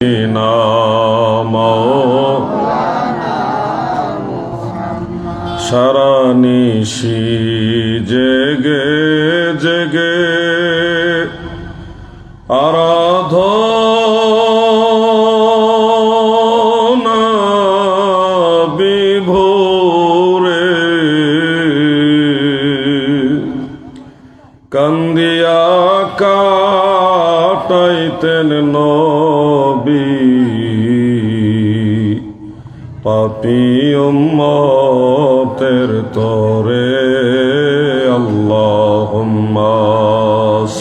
নাম সারা নিশি জেগে জেগে আরাধনা বিভোরে কান্দিয়া কাটাইতেন নবী পাপী উম্মতের তরে। আল্লাহুম্মা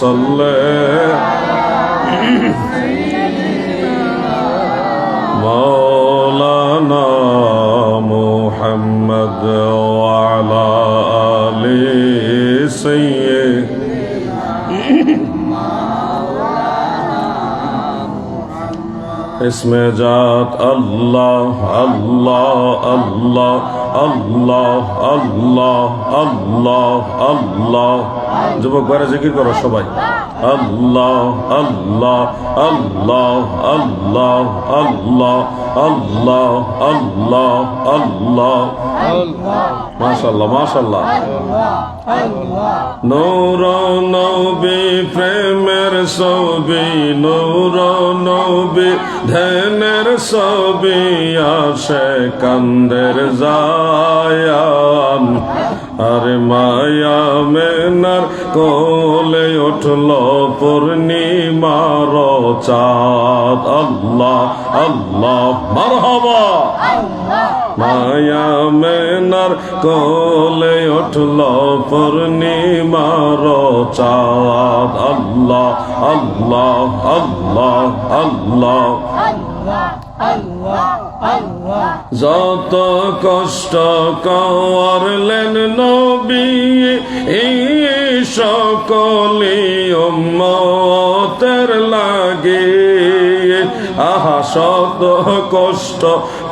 সাল্লি মাওলানা মুহাম্মদ ওয়া আলা আলি সাইয়্যিদিনা इसमें जात अल्लाह अल्लाह अल्लाह अल्लाह अल्लाह अल्लाह अल्लाह যুবক ভাইরা জিকির করো সবাই আল্লাহ আল্লাহ আল্লাহ আল্লাহ আল্লাহ আল্লাহ আল্লাহ আল্লাহ মাশাআল্লাহ মাশাআল্লাহ। নূর নবী প্রেমের ছবি, নূর নবী ধ্যানের ছবি, আসে কান্দের জায়ান আরে মায়া মেনার কোলে উঠল পূর্ণিমার চাঁদ। আল্লাহ আল্লাহ মারহাবা। মায়া মেনার কোলে উঠল পূর্ণিমার চাঁদ। আল্লাহ আল্লাহ আল্লাহ আল্লাহ যত কষ্ট করলেন নবী এই সকলি উম্মতের লাগে। আহা শত কষ্ট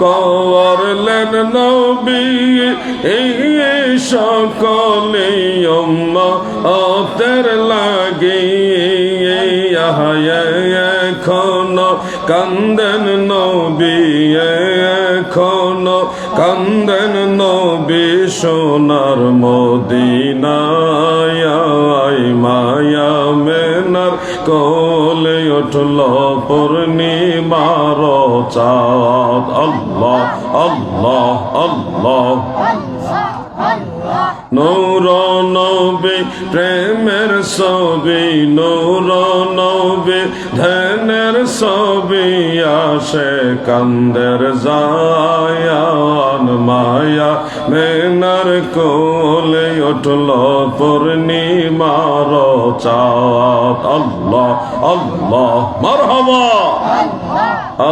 করলেন নবী এই সকলি উম্মতের লাগে। আহা এখনো কান্দেন নবী, এখনো কান্দেন নবী সোনার মদিনায়। মায়া মেনার কোলে উঠল পূর্ণিমার চাঁদ। আল্লাহ আল্লাহ আল্লাহ। নূর নবী প্রেমের ছবি, নূর নবী ধ্যানের ছবি, আসে কান্দের জায়ান মায়া মেনার কোলে উঠল পূর্ণিমার চাঁদ। আল্লাহ আল্লাহ মারহাবা।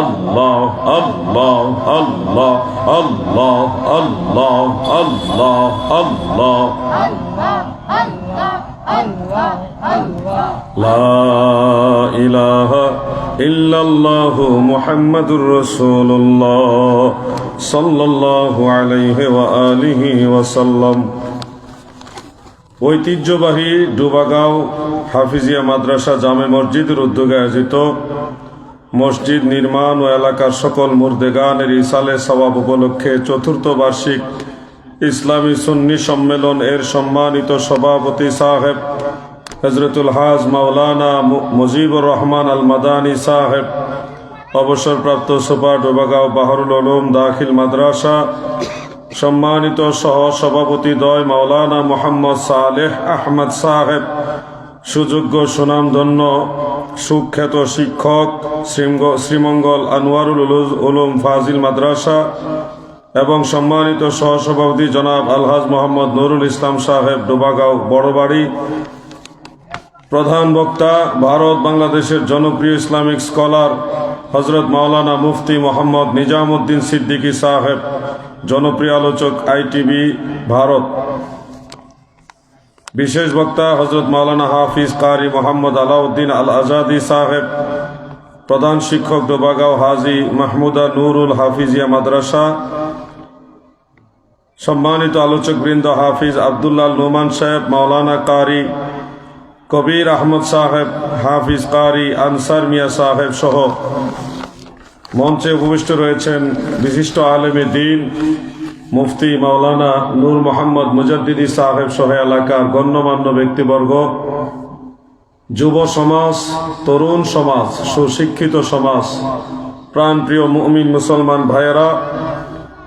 আল্লাহ আল্লাহ আল্লাহ আল্লাহ আল্লাহ আল্লাহ আল্লাহ। লা ইলাহা ইল্লাল্লাহু মুহাম্মাদুর রাসূলুল্লাহ সাল্লাল্লাহু আলাইহি ওয়া আলিহি ওয়াসাল্লাম। ঐতিহ্যবাহী ডুবাগাঁও হাফিজিয়া মাদ্রাসা জামে মসজিদের উদ্যোগে আয়োজিত মসজিদ নির্মাণ ও এলাকার সকল মুর্দেগানের ইসালে সওয়াব উপলক্ষে চতুর্থ বার্ষিক ইসলামী সুন্নি সম্মেলন এর সম্মানিত সভাপতি সাহেব হযরতুল হাজ মাওলানা মুজিবুর রহমান আল মাদানী সাহেব, অবসরপ্রাপ্ত সুপার ডোবাগাঁও বাহরুল উলুম দাখিল মাদ্রাসা, সম্মানিত সহ সভাপতি দ্বয় মাওলানা মোহাম্মদ সালেহ আহমদ সাহেব, সুযোগ্য সুনামধন্য সুখ্যাত শিক্ষক শ্রীমঙ্গল আনোয়ারুল উলুম ফাজিল মাদ্রাসা এবং সম্মানিত সহসভাপতি জনাব আলহাজ মোহাম্মদ নুরুল ইসলাম সাহেব ডোবাগাঁও বড়বাড়ি, প্রধান বক্তা ভারত বাংলাদেশের জনপ্রিয় ইসলামিক স্কলার হজরত মাওলানা মুফতি মোহাম্মদ নিজামুদ্দিন সিদ্দিকী সাহেব, জনপ্রিয় আলোচক আইটিভি ভারত, বিশেষ বক্তা হজরত মাওলানা হাফিজ কারি মোহাম্মদ আলাউদ্দিন আল আজাদি সাহেব, প্রধান শিক্ষক ডোবাগাঁও হাজি মাহমুদা নুরুল হাফিজিয়া মাদ্রাসা, সম্মানিত আলোচকবৃন্দ হাফিজ আব্দুল্লাহ নোমান সাহেব, মাওলানা কারি কবির আহমদ সাহেব, হাফিজ কারি আনসার মিয়া সাহেব সহ মঞ্চে উপবিষ্ট রয়েছেন বিশিষ্ট আলেমে দ্বীন মুফতি মাওলানা নূর মোহাম্মদ মুজাদ্দিদি সাহেব সহ এলাকার গণ্যমান্য ব্যক্তিবর্গ, যুব সমাজ, তরুণ সমাজ, সুশিক্ষিত সমাজ, প্রাণপ্রিয় মুমিন মুসলমান ভাইয়েরা,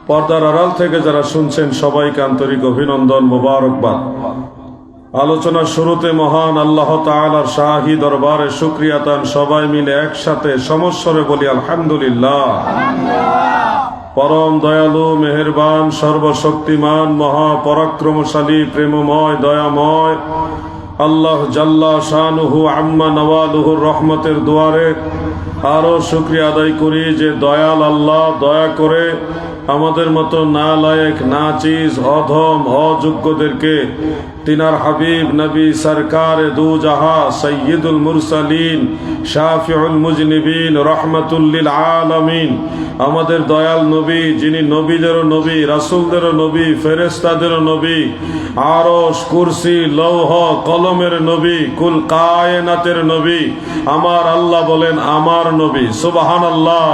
পর্দার আড়াল থেকে যারা শুনছেন সবাইকে আন্তরিক অভিনন্দন, মোবারকবাদ। আলোচনার শুরুতে মহান আল্লাহ তাআলার শাহী দরবারে শুকরিয়া তান সবাই মিলে একসাথে সমস্বরে বলি আলহামদুলিল্লাহ। পরম দয়ালু, মেহেরবান, সর্বশক্তিমান, মহাপরাক্রমশালী, প্রেমময়, দয়াময় আল্লাহ জাল্লা শানুহু আম্মা নওয়ালুহুর রহমতের দুয়ারে আরো শুকরিয়া আদায় করি যে দয়াল আল্লাহ দয়া করে আমাদের মতো নালায়েক, নাচিজ, অধম, অযোগ্যদেরকে তিনার হাবিব নবী সরকার দু জাহা সৈয়দুল মুরসালিন শাফিউল মুজনিবিন রহমাতুল লিল আলামিন, আমাদের দয়াল নবী, যিনি নবীদেরও নবী, রাসূলদেরও নবী, ফেরেশতাদেরও নবী, আরশ, কুরসি, লৌহ কলমের নবী, কুল কায়নাতের নবী, আমার আল্লাহ বলেন আমার নবী, সুবহানাল্লাহ।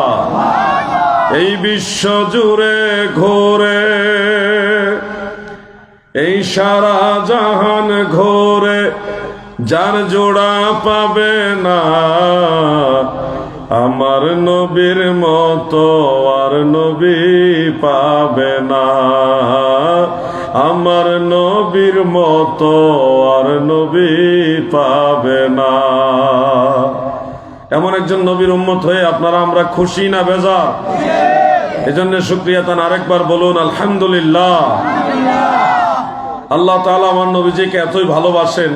এই বিশ্ব জুড়ে ঘোরে, এই সারা জাহান ঘোরে, যার জোড়া পাবে না আমার নবীর মতো আর নবী পাবে না, আমার নবীর মতো আর নবী পাবে না। এমন একজন নবীর উম্মত হয়ে আপনারা আমরা খুশি না বেজার? এজন্য শুকরিয়া তান আরেকবার বলুন আলহামদুলিল্লাহ। আল্লাহ তাআলা আমার নবীজিকে এতই ভালোবাসেন,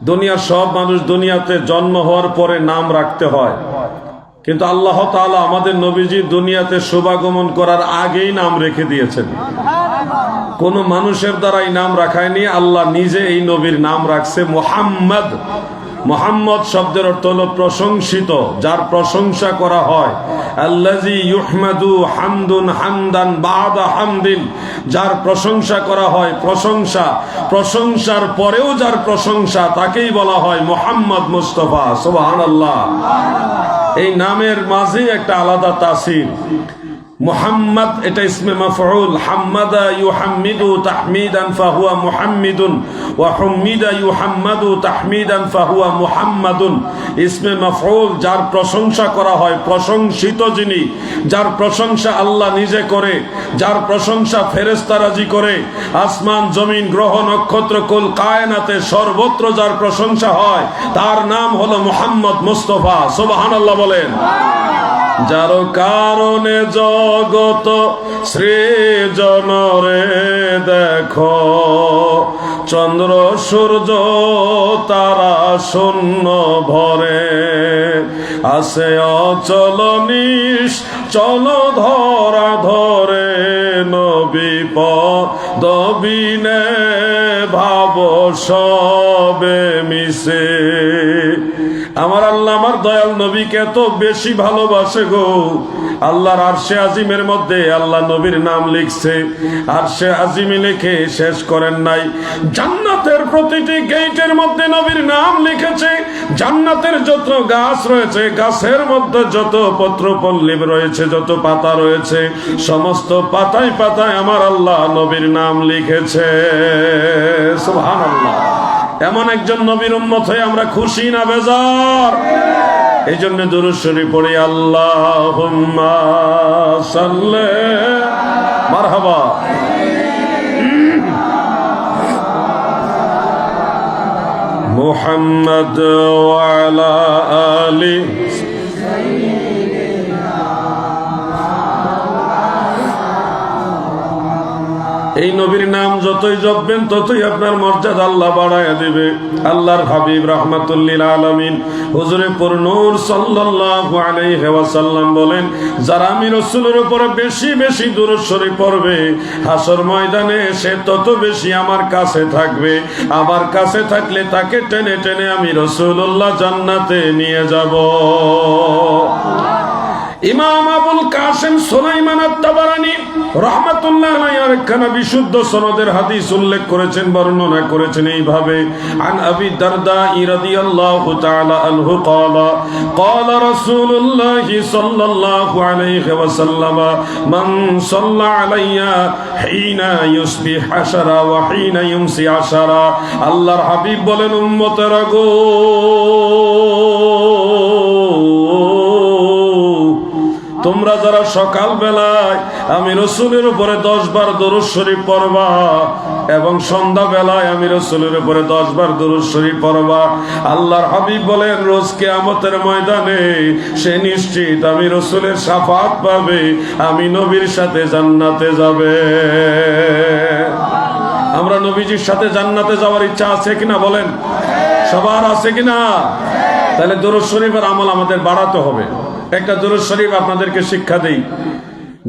দুনিয়ার সব মানুষ দুনিয়াতে জন্ম হওয়ার পরে নাম রাখতে হয়, কিন্তু আল্লাহ তাআলা আমাদের নবীজি দুনিয়াতে শুভাগমন করার আগেই নাম রেখে দিয়েছেন। কোন মানুষের দ্বারাই নাম রাখায়নি, আল্লাহ নিজে এই নবীর নাম রাখছে মুহাম্মদ। মুহাম্মদ শব্দের অর্থ হলো প্রশংসিত, যার প্রশংসা করা হয়। আল্লাযী ইউহমাদু হামদুন হামদান বাদা হামদিন, যার প্রশংসা করা হয়, প্রশংসা, প্রশংসার পরেও যার প্রশংসা, তাকেই বলা হয় মুহাম্মদ মুস্তাফা, সুবহানাল্লাহ। এই নামের মাঝে একটা আলাদা তাসির। মুহাম্মদ এটা ইসমে মাফউল, হাম্মাদা ইউহাম্মিদু তাহমিদান ফাহুয়া মুহাম্মিদুন, ওয়া হুম্মিদা ইউহাম্মাদু তাহমিদান ফাহুয়া মুহাম্মাদুন। ইসমে মাফউল, যার প্রশংসা করা হয়, প্রশংসিত যিনি, যার প্রশংসা আল্লাহ নিজে করে, যার প্রশংসা ফেরেশতারাজি করে, আসমান, জমিন, গ্রহ, নক্ষত্র, কুল কায়নাতে সর্বত্র যার প্রশংসা হয়, তার নাম হলো মুহাম্মদ মুস্তাফা, সুবহানাল্লাহ বলেন। যার কারণে জগত সৃজনরে দেখো, চন্দ্র সূর্য তারা শূন্য ভরে, আসে অচল নিশ্চল ধরা ধরে, নবী পদবিনে ভাব সবে মিশে। আমার আল্লাহ আমার দয়াল নবীকে এত বেশি ভালোবাসে গো, আল্লাহর আরশে আজিমের মধ্যে আল্লাহ নবীর নাম লিখছে। আরশে আজিমে লিখে শেষ করেন নাই, জান্নাতের প্রতিটি গেটের মধ্যে নবীর নাম লিখেছে। জান্নাতের যত গাছ রয়েছে, গাছের মধ্যে যত পত্র পল্লব রয়েছে, যত পাতা রয়েছে, সমস্ত পাতায় পাতায় আমার আল্লাহ নবীর নাম লিখেছে, সুবহানাল্লাহ। এমন একজন নবীর উম্মত হয়ে আমরা খুশি না বেজার? এই জন্য দুরূদ শরীফ পড়ি, আল্লাহুম্মা সাল্লি মারহাবা। মুহাম্মদ ওয়া আলা আলি এই নবীর নাম যতই জপবেন ততই আপনার মর্যাদা আল্লাহ বাড়ায়া দিবে। আল্লাহর হাবিব রাহমাতুল লিল আলামিন হুজুরে পুরনূর সাল্লাল্লাহু আলাইহি ওয়াসাল্লাম বলেন, যারা আমি রাসূলের উপরে বেশি বেশি দুরূদ শরীফ পড়বে, হাসর ময়দানে সে তত বেশি আমার কাছে থাকবে। আমার কাছে থাকলে তাকে টেনে টেনে আমি রাসূলুল্লাহ জান্নাতে নিয়ে যাব। ইমাম আবুল কাসেম সুলাইমান আত-তাবারানী রাহমাতুল্লাহ আলাইহি আরেকখানা বিশুদ্ধ সনদের হাদিস উল্লেখ করেছেন, বর্ণনা করেছেন এইভাবে, আন আবি দারদা রাদিয়াল্লাহু তাআলা আনহু ক্বালা ক্বালা রাসূলুল্লাহ সাল্লাল্লাহু আলাইহি ওয়াসাল্লাম মান সাল্লা আলাইয়া হিনা ইউসবিহ আশারা ওয়া হিনা ইউমসি আশারা। আল্লাহর হাবিব বলেন, উম্মতেরা গো, তোমরা যারা সকাল বেলায় আমি রাসূলের উপরে 10 বার দরুদ শরীফ পড়বা এবং সন্ধ্যা বেলায় আমি রাসূলের উপরে 10 বার দরুদ শরীফ পড়বা, আল্লাহর হাবিব বলেন রোজ কিয়ামতের ময়দানে সে নিশ্চিত আমি রাসূলের শাফাআত পাবে, আমি নবীর সাথে জান্নাতে যাবে। আমরা নবীজির সাথে জান্নাতে যাওয়ার ইচ্ছা আছে কিনা বলেন? সবার আছে কিনা? তাহলে দরুদ শরীফের আমল আমাদের বাড়াতে হবে। একটা দরুদ শরীফ আপনাদেরকে শিক্ষা দেই,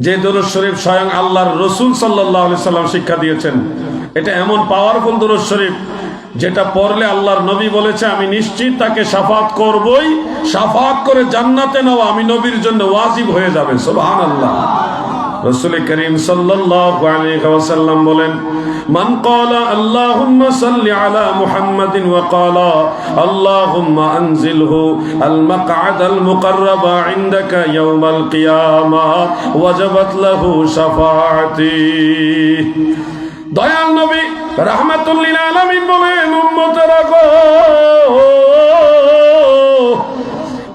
যে দরুদ শরীফ স্বয়ং আল্লাহর রাসূল সাল্লাল্লাহু আলাইহি সাল্লাম শিক্ষা দিয়েছেন। এটা এমন পাওয়ারফুল দরুদ শরীফ যেটা পড়লে আল্লাহর নবী বলেছে আমি নিশ্চিত তাকে শাফাআত করবই, শাফাআত করে জান্নাতে নেওয়া আমি নবীর জন্য ওয়াজিব হয়ে যাবে। সুবহানাল্লাহ। রাসূল করিম সাল্লাল্লাহু আলাইহি ওয়াসাল্লাম বলেন, মান ক্বালা আল্লাহুম্মা সাল্লি আলা মুহাম্মাদিন ওয়া ক্বালা আল্লাহুম্মা আনজিলহু আল মাকআদাল মুকাররাবা ইনদাকা ইয়াওমাল কিয়ামাহ ওয়াজাবাত লাহু শাফাআতি। দয়াল নবী রাহমাতুল লিল আলামিন বলেন, উম্মতেরা গো,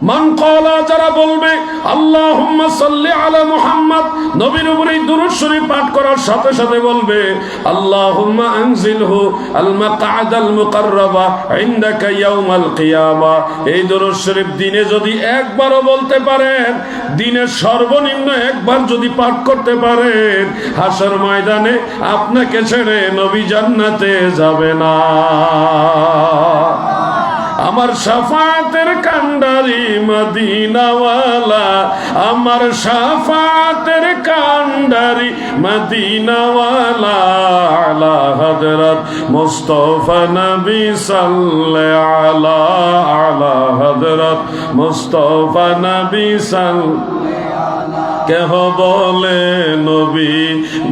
মান ক্বালা যারা বলবে আল্লাহুম্মা সাল্লি আলা মুহাম্মাদ, নবীর উপরে দুরূদ শরীফ পাঠ করার সাথে সাথে বলবে আল্লাহুম্মা আনজিলহু আল মাকআদাল মুকাররাবা ইনদাকা ইয়াওমাল কিয়ামাহ। এই দুরূদ শরীফ দিনে যদি একবারও বলতে পারেন, দিনে সর্বনিম্ন একবার যদি পাঠ করতে পারেন, হাসর ময়দানে আপনাকে ছেড়ে নবী জান্নাতে যাবে না। আমার শাফাতের কান্ডারি মদিনাওয়ালা, আমার শাফাতের কান্ডারি মদিনাওয়ালা, আলা হযরত মুস্তাফা নবী সাল্লাল্লাহু আলা, আলা হযরত মুস্তাফা নবী সাল্লাল্লাহু। কেহ বলে নবী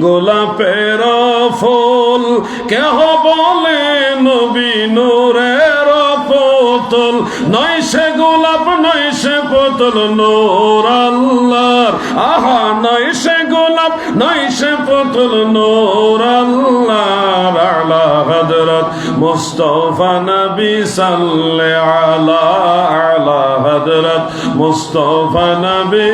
গোলাপের ফুল, কেহ বলে নবী নূরের পুতুল, নয় সে গোলাপ নয় সে পুতুল নূর আল্লাহর, আহা নয় সে গোলাপ নয় সে পুতুল নূর আল্লাহর, আলা হযরত মুস্তাফা নবী সাল্লাল্লাহু আলা, আলা হযরত মুস্তাফা নবী।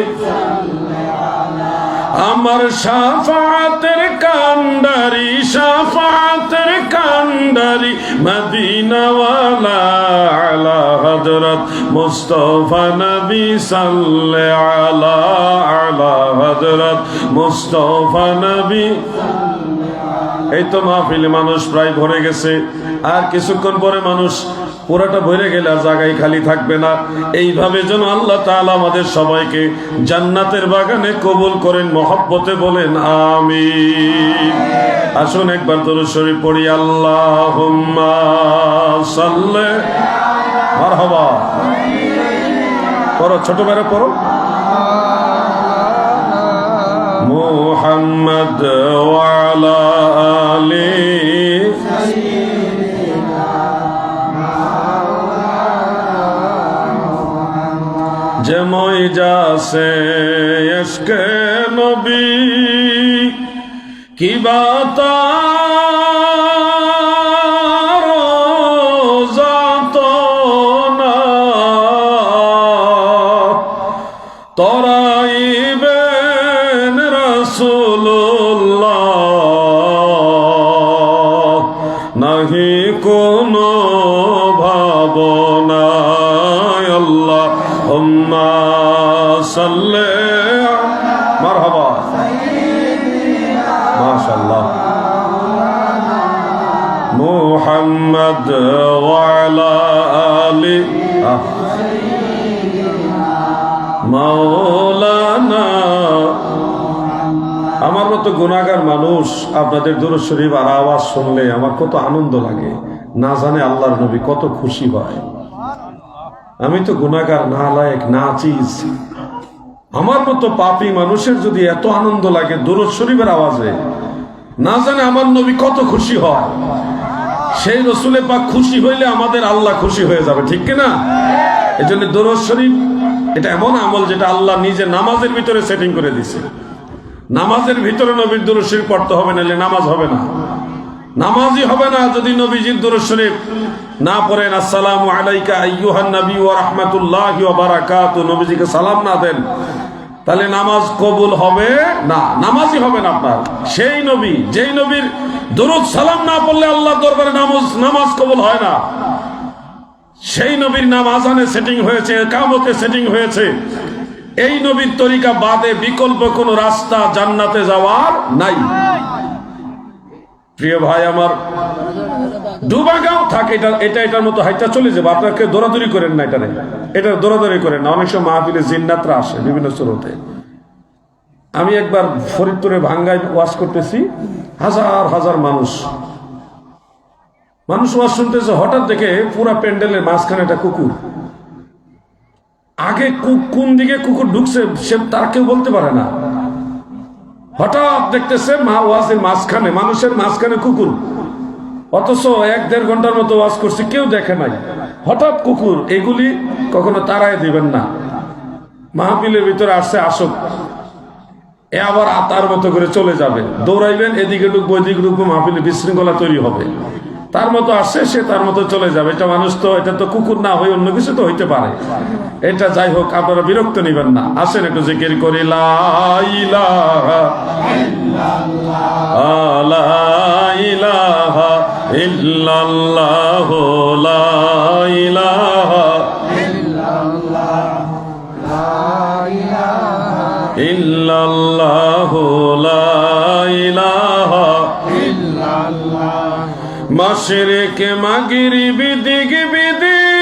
আমার শাফাতের কান্ডারি, শাফাতের কান্ডারি মদিনাওয়ালা, আলা হযরত মুস্তাফা নবী সাল্লাল্লাহু আলা, আলা হযরত মুস্তাফা নবী। এই তো মাহফিলে মানুষ প্রায় ভরে গেছে, আর কিছুক্ষণ পরে মানুষ পুরাটা ভরে গেলে আর জায়গায় খালি থাকবে না। এইভাবে যেন আল্লাহ তাআলা আমাদের সবাইকে জান্নাতের বাগানে কবুল করেন, মহব্বতে বলেন আমিন। আসুন একবার দরুদ শরীফ পড়ি। আল্লাহুম্মা সাল্লি, মারহাবা পড়ো, ছোট বেড়ে পড়ো। মুহাম্মদ ওয়া আলা আলি জমই যাসে ইশকে নবী কি বাতা রোজাত না তরাইবেন রাসূলুল্লাহ, নাহি কোনো ভাবনা। আল্লাহুম্মা সাল্লি, মারহাবা, মাশাআল্লাহ। মুহাম্মদ ওয়া আলা আলি মাওলানা। আমার মতো গুনাহগার মানুষ আপনাদের দুরূদ শরীফ আর আওয়াজ শুনলে আমার কত আনন্দ লাগে, না জানে আল্লাহর নবী কত খুশি হয়। আমি তো গুনাহগার, নালায়েক, নাচিজ, আমার মতো পাপী মানুষের যদি এত আনন্দ লাগে দুরূদ শরীফের আওয়াজে, না জানে আমার নবী কত খুশি হয়। সেই রসুলে পাক খুশি হইলে আমাদের আল্লাহ খুশি হয়ে যাবে, ঠিক কিনা? এই জন্য দুরূদ শরীফ এটা এমন আমল যেটা আল্লাহ নিজে নামাজের ভিতরে সেটিং করে দিছে। নামাজের ভিতরে নবীর দুরূদ শরীফ পড়তে হবে, নাহলে নামাজ হবে না, নামাজই হবে না যদি নবীজির দুরূদ শরীফ না পড়েন। আসসালামু আলাইকা আইয়ুহান নবী ওয়া রাহমাতুল্লাহি ওয়া বারাকাতুহু, নবীজিকে সালাম না দেন, তাহলে নামাজ কবুল হবে না, নামাজই হবে না আপনার। সেই নবী, যেই নবীর দুরূদ সালাম না পড়লে আল্লাহর দরবারে নামাজ কবুল হয় না, সেই নবীর নাম আযানে সেটিং হয়েছে, ইকামতে সেটিং হয়েছে। এই নবীর তরিকা বাদে বিকল্প কোন রাস্তা জান্নাতে যাওয়ার নাই। প্রিয় ভাই আমার, ডুবাগাঁও থাকে, এটার মতো হাইটা চলে যাবে, আপনাকে দৌড়াদৌড়ি করেন না, এটা দৌড়াদৌড়ি করেন না। অনেক সময় মাহফিলে জিন্নাতরা আসে বিভিন্ন স্রোতে। আমি একবার ফরিদপুরে ভাঙ্গায় ওয়াজ করতেছি, হাজার হাজার মানুষ ওয়াজ শুনতেছে। হঠাৎ দেখে পুরা প্যান্ডেলের মাঝখানে একটা কুকুর। আগে কোন দিকে কুকুর ঢুকছে সে তার কেউ বলতে পারে না। হঠাৎ দেখতেছে ওয়াজের মাঝখানে, মানুষের মাঝখানে কুকুর। অথচ 1-1.5 ঘন্টার মতো ওয়াজ করছে, কেউ দেখে নাই। হঠাৎ কুকুর, এগুলি কখনো তাড়ায় দিবেন না। মাহফিলের ভিতরে আসছে, আসুক, এ আবার তার মতো করে চলে যাবে, দৌড়াইবেন, এদিকে ঢুকবো ওইদিকে ঢুকবো, মাহফিলে বিশৃঙ্খলা তৈরি হবে। তার মতো আসছে, সে তার মতো চলে যাবে। এটা মানুষ তো, এটা তো কুকুর না হয়ে অন্য কিছু তো হইতে পারে। এটা যাই হোক, আপনারা বিরক্ত নিবেন না। আসেন একটু জিকির করি, লা ইলাহা ইল্লাল্লাহ, লা ইলাহা ইল্লাল্লাহ, লা ইলাহা ইল্লাল্লাহ, লা ইলাহা মাশরিকে মাগরিবি দিক বিদিক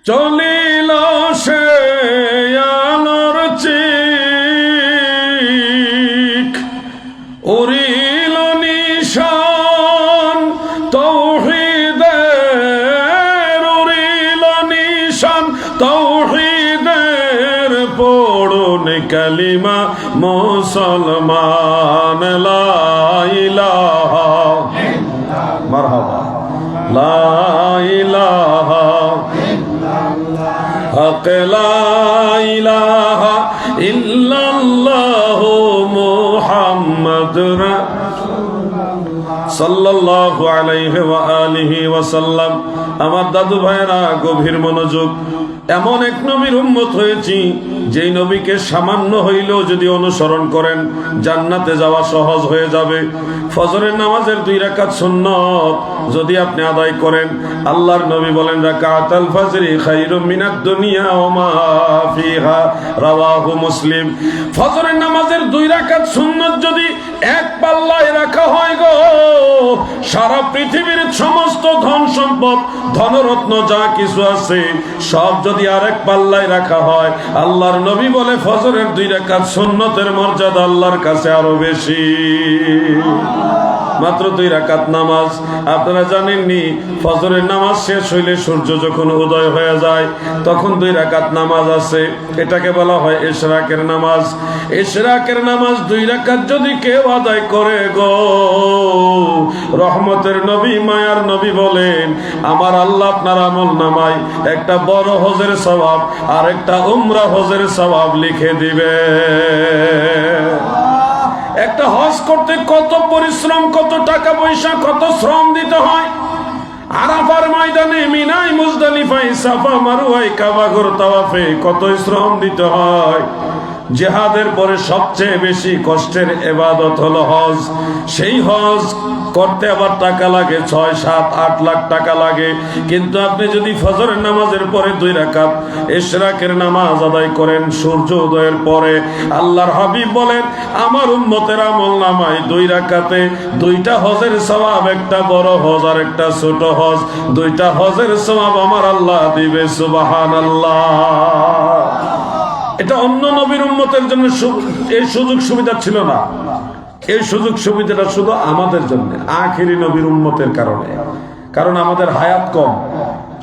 চলিল সে আলোর চিক, উড়িল নিশান তৌহিদের, উড়িল নিশান তৌহিদের, পড়ুন কালিমা মুসলমান, লা ইলাহা মারহাবা, লা ইলাহা হক, লা ইলাহা ইল্লাল্লাহু মুহাম্মাদুর সাল্লাল্লাহু আলাইহি ওয়া আলিহি ওয়া সাল্লাম। আমার দাদু ভাইয়েরা, গভীর মনোযোগ। এমন এক নবীর উম্মত হয়েছি, যেই নবীকে সামান্য হইলেও যদি অনুসরণ করেন জান্নাতে যাওয়া সহজ হয়ে যাবে। ফজরের নামাজের 2 রাকাত সুন্নাত যদি আপনি আদায় করেন, আল্লাহর নবী বলেন, রাকাতুল ফজরি খায়রুম মিনাদ দুনিয়া ওয়া মা ফিহা, রাওয়াহু মুসলিম। ফজরের নামাজের 2 রাকাত সুন্নাত যদি এক পাল্লায় রাখা হয় গো, সারা পৃথিবীর সমস্ত ধন সম্পদ, ধনরত্ন যা কিছু আছে সব যদি আরেক পাল্লায় রাখা হয়, আল্লাহর নবী বলে ফজরের 2 রাকাত সুন্নতের মর্যাদা আল্লাহর কাছে আরো বেশি। মাত্র 2 রাকাত নামাজ। আপনারা জানেননি, ফজরের নামাজ শেষ হইলে সূর্য যখন উদয় হয়ে যায় তখন 2 রাকাত নামাজ আছে, এটাকে বলা হয় ইশরাকের নামাজ। ইশরাকের নামাজ 2 রাকাত যদি কেউ আদায় করে গো, রহমতের নবী, মায়ার নবী বলেন, আমার আল্লাহ আপনার আমল নামায় একটা বড় হজের সওয়াব আর একটা উমরা হজের সওয়াব লিখে দিবে। একটা হজ করতে কত পরিশ্রম, কত টাকা পয়সা, কত শ্রম দিতে হয়। আরাফার ময়দানে, মিনায়, মুজদালিফায়, সাফা মারওয়ায়, কাবা ঘর তাওয়াফে কত শ্রম দিতে হয়। জিহাদের পরে সবচেয়ে বেশি কষ্টের ইবাদত হলো হজ। সেই হজ করতে আবার টাকা লাগে, 6-7-8 লাখ টাকা লাগে। কিন্তু আপনি যদি ফজরের নামাজের পরে 2 রাকাত ইশরাকের নামাজ আদায় করেন সূর্য উদয়ের পরে, আল্লাহর হাবিব বলেন, আমার উম্মতের আমল নামায় 2 রাকাতে 2টা হজের সওয়াব, একটা বড় হজ আর একটা ছোট হজ, 2টা হজের সওয়াব আমার আল্লাহ দিবে। সুবহানাল্লাহ। এটা অন্য নবীর উম্মতের জন্য এই সুযোগ সুবিধা ছিল না। এই সুযোগ সুবিধাটা শুধু আমাদের জন্য, আখিরি নবীর উম্মতের কারণে। কারণ আমাদের হায়াত কম,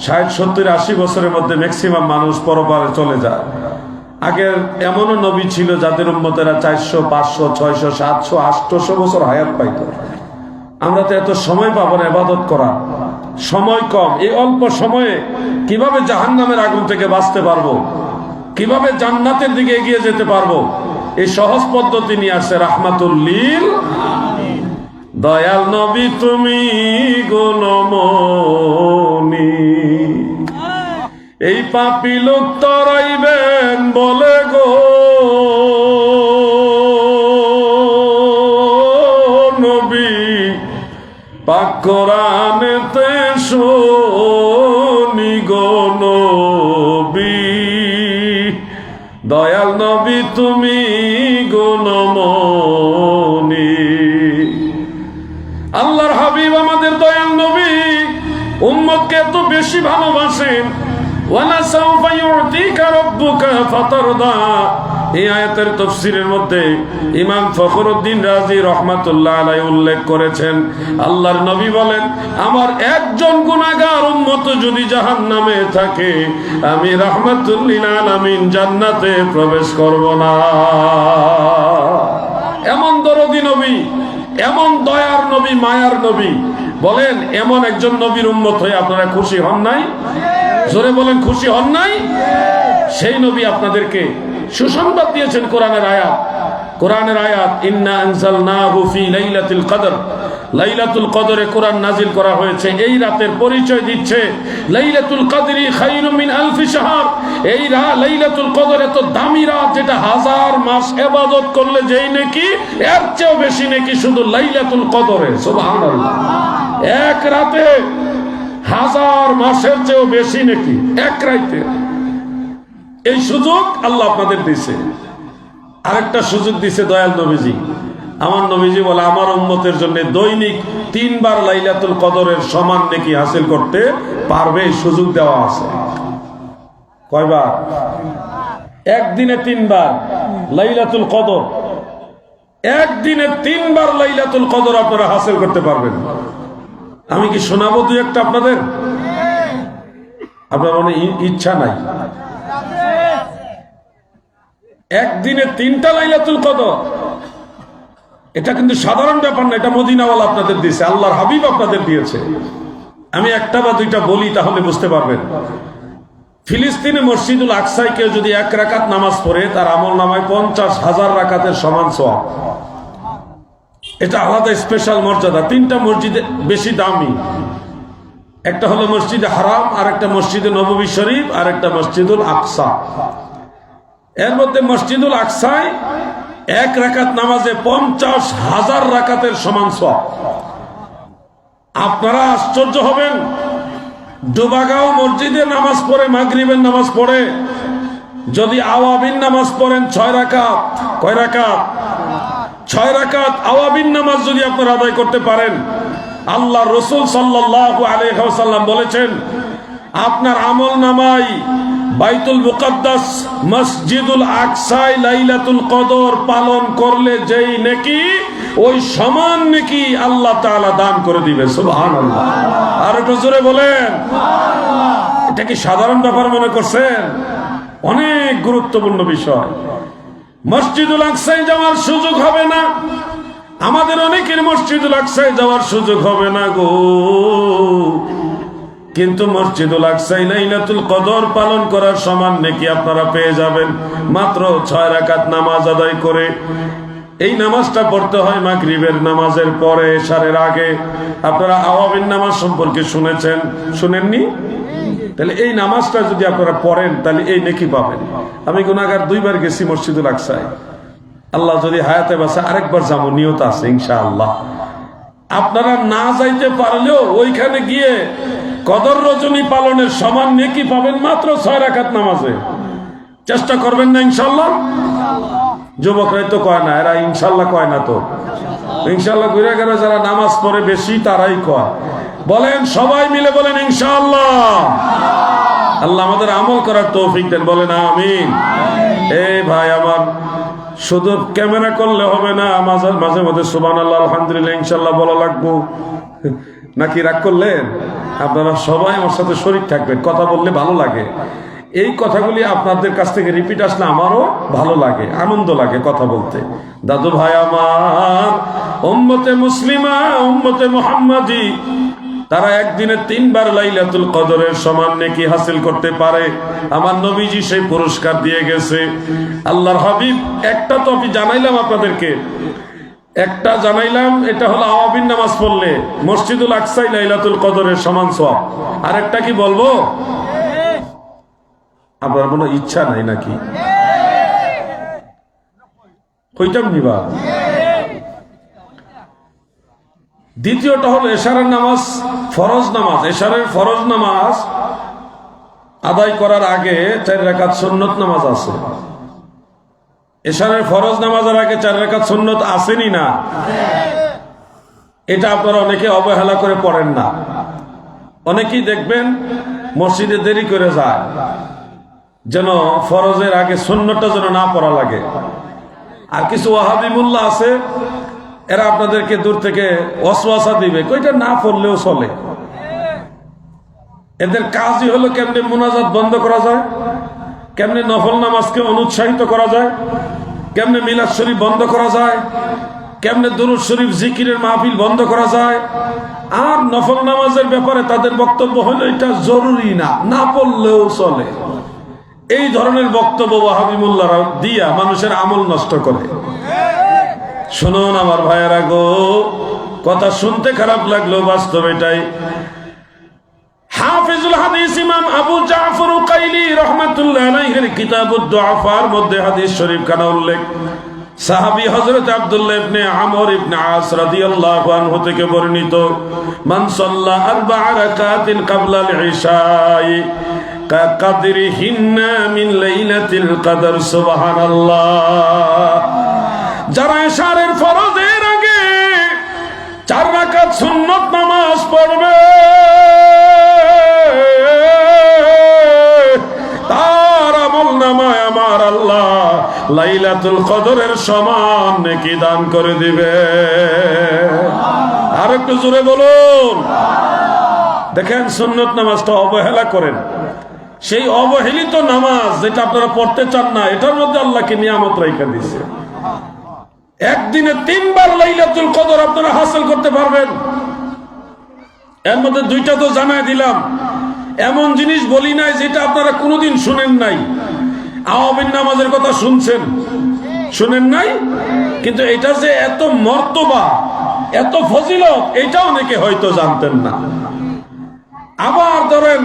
60, 70, 80 বছরের মধ্যে ম্যাক্সিমাম মানুষ পরপারে চলে যায়। আগের এমনও নবী ছিল যাদের উম্মতেরা 400, 500, 600, 700, 800 বছর হায়াত পাইত। আমরা তো এত সময় পাবো না ইবাদত করা, সময় কম। এই অল্প সময়ে কিভাবে জাহান্নামের আগুন থেকে বাঁচতে পারবো, কিভাবে জান্নাতের দিকে এগিয়ে যেতে পারবো, এই সহজ পদ্ধতি নিয়ে আসছে রাহমাতুল লিল। দয়াল নবী তুমি গুণমণি, এই পাপী লোক তরাইবেন বলে গো নবী, পাক কোরআনেতে শুনি গো নবী। দয়াল নবী তুমি গুণমণি। আল্লাহর হাবিব আমাদের দয়াল নবী উম্মতকে এত বেশি ভালোবাসেন, ওয়ালা সাউফা ইউতিকা রাব্বুকা ফাতারদা। এই আয়াতের তাফসীরের মধ্যে ইমাম ফখরুদ্দিন রাজি রাহমাতুল্লাহ আলাইহি উল্লেখ করেছেন, আল্লাহর নবী বলেন, আমার একজন গুনাহগার উম্মত যদি জাহান্নামে থাকে, আমি রাহমাতুল লিল আলামিন জান্নাতে প্রবেশ করব না। এমন দরদি নবী, এমন দয়ার নবী, মায়ার নবী। বলেন এমন একজন নবীর উম্মত হয়ে আপনারা খুশি হন নাই? জোরে বলেন খুশি হন নাই? সেই নবী আপনাদেরকে সুসংবাদ দিয়েছেন কোরআনের আয়াত। কোরআনের আয়াত, ইন্না আনজালনাহু ফি লাইলাতুল কদর। লাইলাতুল কদরে কোরআন নাজিল করা হয়েছে। এই রাতের পরিচয় দিচ্ছে লাইলাতুল কদরি খায়রুম মিন আলফি শাহর। এই লাইলাতুল কদর এত দামি রাত, যেটা 1000 মাস ইবাদত করলে যেই নেকি, এর চেয়েও বেশি নেকি শুধু লাইলাতুল কদরে। সুবহানাল্লাহ। এক রাতে 1000 মাসের চেয়েও বেশি নেকি এক রাতে। এই সুযোগ আল্লাহ আপনাদের দিয়েছে। আরেকটা সুযোগ দিয়েছে দয়াল নবীজি। আমার নবীজি বলে, আমার উম্মতের জন্য দৈনিক 3 বার লাইলাতুল কদরের সমান নেকি হাসিল করতে পারবে, সুযোগ দেওয়া আছে। কয়বার? একদিনে 3 বার লাইলাতুল কদর, একদিনে 3 বার লাইলাতুল কদর আপনারা হাসিল করতে পারবেন। আমি কি শোনাবো দুই একটা আপনাদের? আপনার মনে ইচ্ছা নাই? একদিনে 3টা লাইলাতুল কদর, এটা কিন্তু সাধারণ ব্যাপার না। এটা মদিনাওয়ালা আপনাদের দিয়েছে, আল্লাহর হাবিব আপনাদের দিয়েছে। আমি একটা বা দুইটা বলি তাহলে বুঝতে পারবেন। ফিলিস্তিনে মসজিদুল আকসায় কেউ যদি 1 রাকাত নামাজ পড়ে, তার আমল নামায় 50,000 রাকাতের সমান সওয়াব। এটা আলাদা স্পেশাল মর্যাদা। 3টা মসজিদে বেশি দামি, একটা হলো মসজিদে হারাম, আর একটা মসজিদে নববী শরীফ, আর একটা মসজিদুল আকসা। এর মধ্যে মসজিদুল আকসায় 1 রাকাত নামাজে 50,000 রাকাতের সমান সওয়াব। আপনারা আশ্চর্য হবেন, ডুবাগাঁও মসজিদে নামাজ পড়ে, মাগরিবের নামাজ পড়ে, যদি আওয়াবিন নামাজ পড়েন 6 রাকাত। কয় রাকাত? 6 রাকাত আওয়াবিন নামাজ যদি আপনারা আদায় করতে পারেন, আল্লাহ রাসূল সাল্লাল্লাহু আলাইহি ওয়াসাল্লাম বলেছেন, আপনার আমল নামায় বাইতুল মুকাদ্দাস মসজিদুল আকসায় লাইলাতুল কদর পালন করলে যেই নেকি, ওই সমান নেকি আল্লাহ তাআলা দান করে দিবে। সুবহানাল্লাহ। আর একটু জোরে বলেন সুবহানাল্লাহ। এটা কি সাধারণ ব্যাপার মনে করছেন? অনেক গুরুত্বপূর্ণ বিষয়। মসজিদুল আকসায় যাওয়ার সুযোগ হবে না, আমাদের অনেকের মসজিদুল আকসায় যাওয়ার সুযোগ হবে না গো, কিন্তু মসজিদুল আকসায় লাইলাতুল কদর পালন করার সমান নেকি আপনারা পেয়ে যাবেন মাত্র 6 রাকাত নামাজ আদায় করে। এই নামাজটা পড়তে হয় মাগরিবের নামাজের পরে, এশারের আগে। আপনারা আওয়াবিন নামাজ সম্পর্কে শুনেছেন, শুনেননি? তাহলে এই নামাজটা যদি আপনারা পড়েন, তাহলে এই নেকি পাবেন। আমি গুনাহগার 2 বার গেছি মসজিদুল আকসায়। আল্লাহ যদি হায়াতে বাঁচে আরেকবার যাবো, নিয়ত আছে ইনশাআল্লাহ। আপনারা না যাইতে পারলেও ওইখানে গিয়ে কদর রজনী পালনের সমান নেকি পাবেন মাত্র 6 রাকাত নামাজে। চেষ্টা করবেন না ইনশাআল্লাহ? যুবকরাই তো কয় না, এরা ইনশাআল্লাহ কয় না। তো ইনশাআল্লাহ ঘুরে গেলে যারা নামাজ পড়ে বেশি তারাই কয়। বলেন সবাই মিলে বলেন ইনশাআল্লাহ। আল্লাহ আমাদের আমল করার তৌফিক দেন, বলেন আমিন। এই ভাই আমার, শুধু ক্যামেরা করলে হবে না, মাঝে মাঝে সুবহানাল্লাহ আলহামদুলিল্লাহ ইনশাআল্লাহ বলা লাগবো। নাকি রাগ করলেন? আপনারা সবাই আমার সাথে শরীক থাকবেন, কথা বললে ভালো লাগে। এই কথাগুলি আপনাদের কাছ থেকে রিপিট আসলে আমারও ভালো লাগে, আনন্দ লাগে কথা বলতে। দাদু ভাই আমার, উম্মতে মুসলিমা, উম্মতে মুহাম্মাদি, তারা একদিনে 3 বার লাইলাতুল কদরের সমান নেকি হাসিল করতে পারে। আমার নবীজি সেই পুরস্কার দিয়ে গেছে। আল্লাহর হাবিব, একটা তো আমি জানাইলাম আপনাদেরকে, একটা জানাইলাম, এটা হলো আওয়াবিন নামাজ পড়লে মসজিদুল আকসায় লাইলাতুল কদরের সমান সওয়াব। আর একটা কি বলবো? আপনার কোনো ইচ্ছা নাই নাকি? কইটাম নিবা? দ্বিতীয়টা হলো এশারের নামাজ, ফরজ নামাজ। এশারের ফরজ নামাজ আদায় করার আগে 4 রাকাত সুন্নত নামাজ আছে। এশারের ফরজ নামাজের আগে 4 রাকাত সুন্নত আসেনি না? এটা আপনারা অনেকে অবহেলা করে পড়েন না। অনেকেই দেখবেন মসজিদে দেরি করে যায়, যেন ফরজের আগে সুন্নতটা যেন না পড়া লাগে। আর কিছু ওয়াহাবি মুল্লা আছে, এরা আপনাদেরকে দূর থেকে ওয়াসওয়াসা দিবে, কইটা না পড়লেও চলে। এদের কাজই হলো কেমনে মুনাজাত বন্ধ করা যায়, কেমনে নফল নামাজকে অনুৎসাহিত করা যায়, কেমনে মিলাদ শরীফ বন্ধ করা যায়, কেমনে দুরূদ শরীফ জিকিরের মাহফিল বন্ধ করা যায়। আর নফল নামাজের ব্যাপারে তাদের বক্তব্য হলো এটা জরুরি না, না পড়লেও চলে। এই ধরনের বক্তব্য ওয়াহাবি মুল্লারা দিয়া মানুষের আমল নষ্ট করে। শুনুন আমার ভাইয়েরা গো, কথা শুনতে খারাপ লাগলো, বাস্তব এটাই। হাফিজুল হাদিস ইমাম আবু জাফর উকাইলি রাহমাতুল্লাহ আলাইহির কিতাবুদ দুআফার মধ্যে হাদিস শরীফ খানা উল্লেখ। সাহাবী হযরত আব্দুল্লাহ ইবনে আমর ইবনে আস রাদিয়াল্লাহু আনহু থেকে বর্ণিত, মান সাল্লা 4 রাকাতিন ক্বাবলা আল-ইশাই কাকদরিহিন্না মিন লাইলাতিল কদর। সুবহানাল্লাহ। যারা ইশারের ফরজের আগে 4 রাকাত সুন্নত নামাজ পড়বে, তার আমলনামায় আমার আল্লাহ লাইলাতুল কদরের সমান নেকি দান করে দিবে। আর একটু জোরে বলুন। দেখেন, সুন্নত নামাজটা অবহেলা করেন। সেই অবহেলিত নামাজ যেটা আপনারা পড়তে চান না, এটার মধ্যে আল্লাহকে নিয়ামত রাইখা দিয়েছে। একদিনে 3 বার লাইলাতুল কদর আপনারা হাসিল করতে পারবেন। এর মধ্যে 2টা তো জানাই দিলাম। এমন জিনিস বলি নাই যেটা আপনারা কোনোদিন শুনেন নাই। আওয়াবিন নামাজের কথা শুনছেন, শুনেন নাই, কিন্তু এটা যে এত মর্তবা, এত ফজিলত, এটা অনেকে হয়তো জানতেন না। আবার ধরেন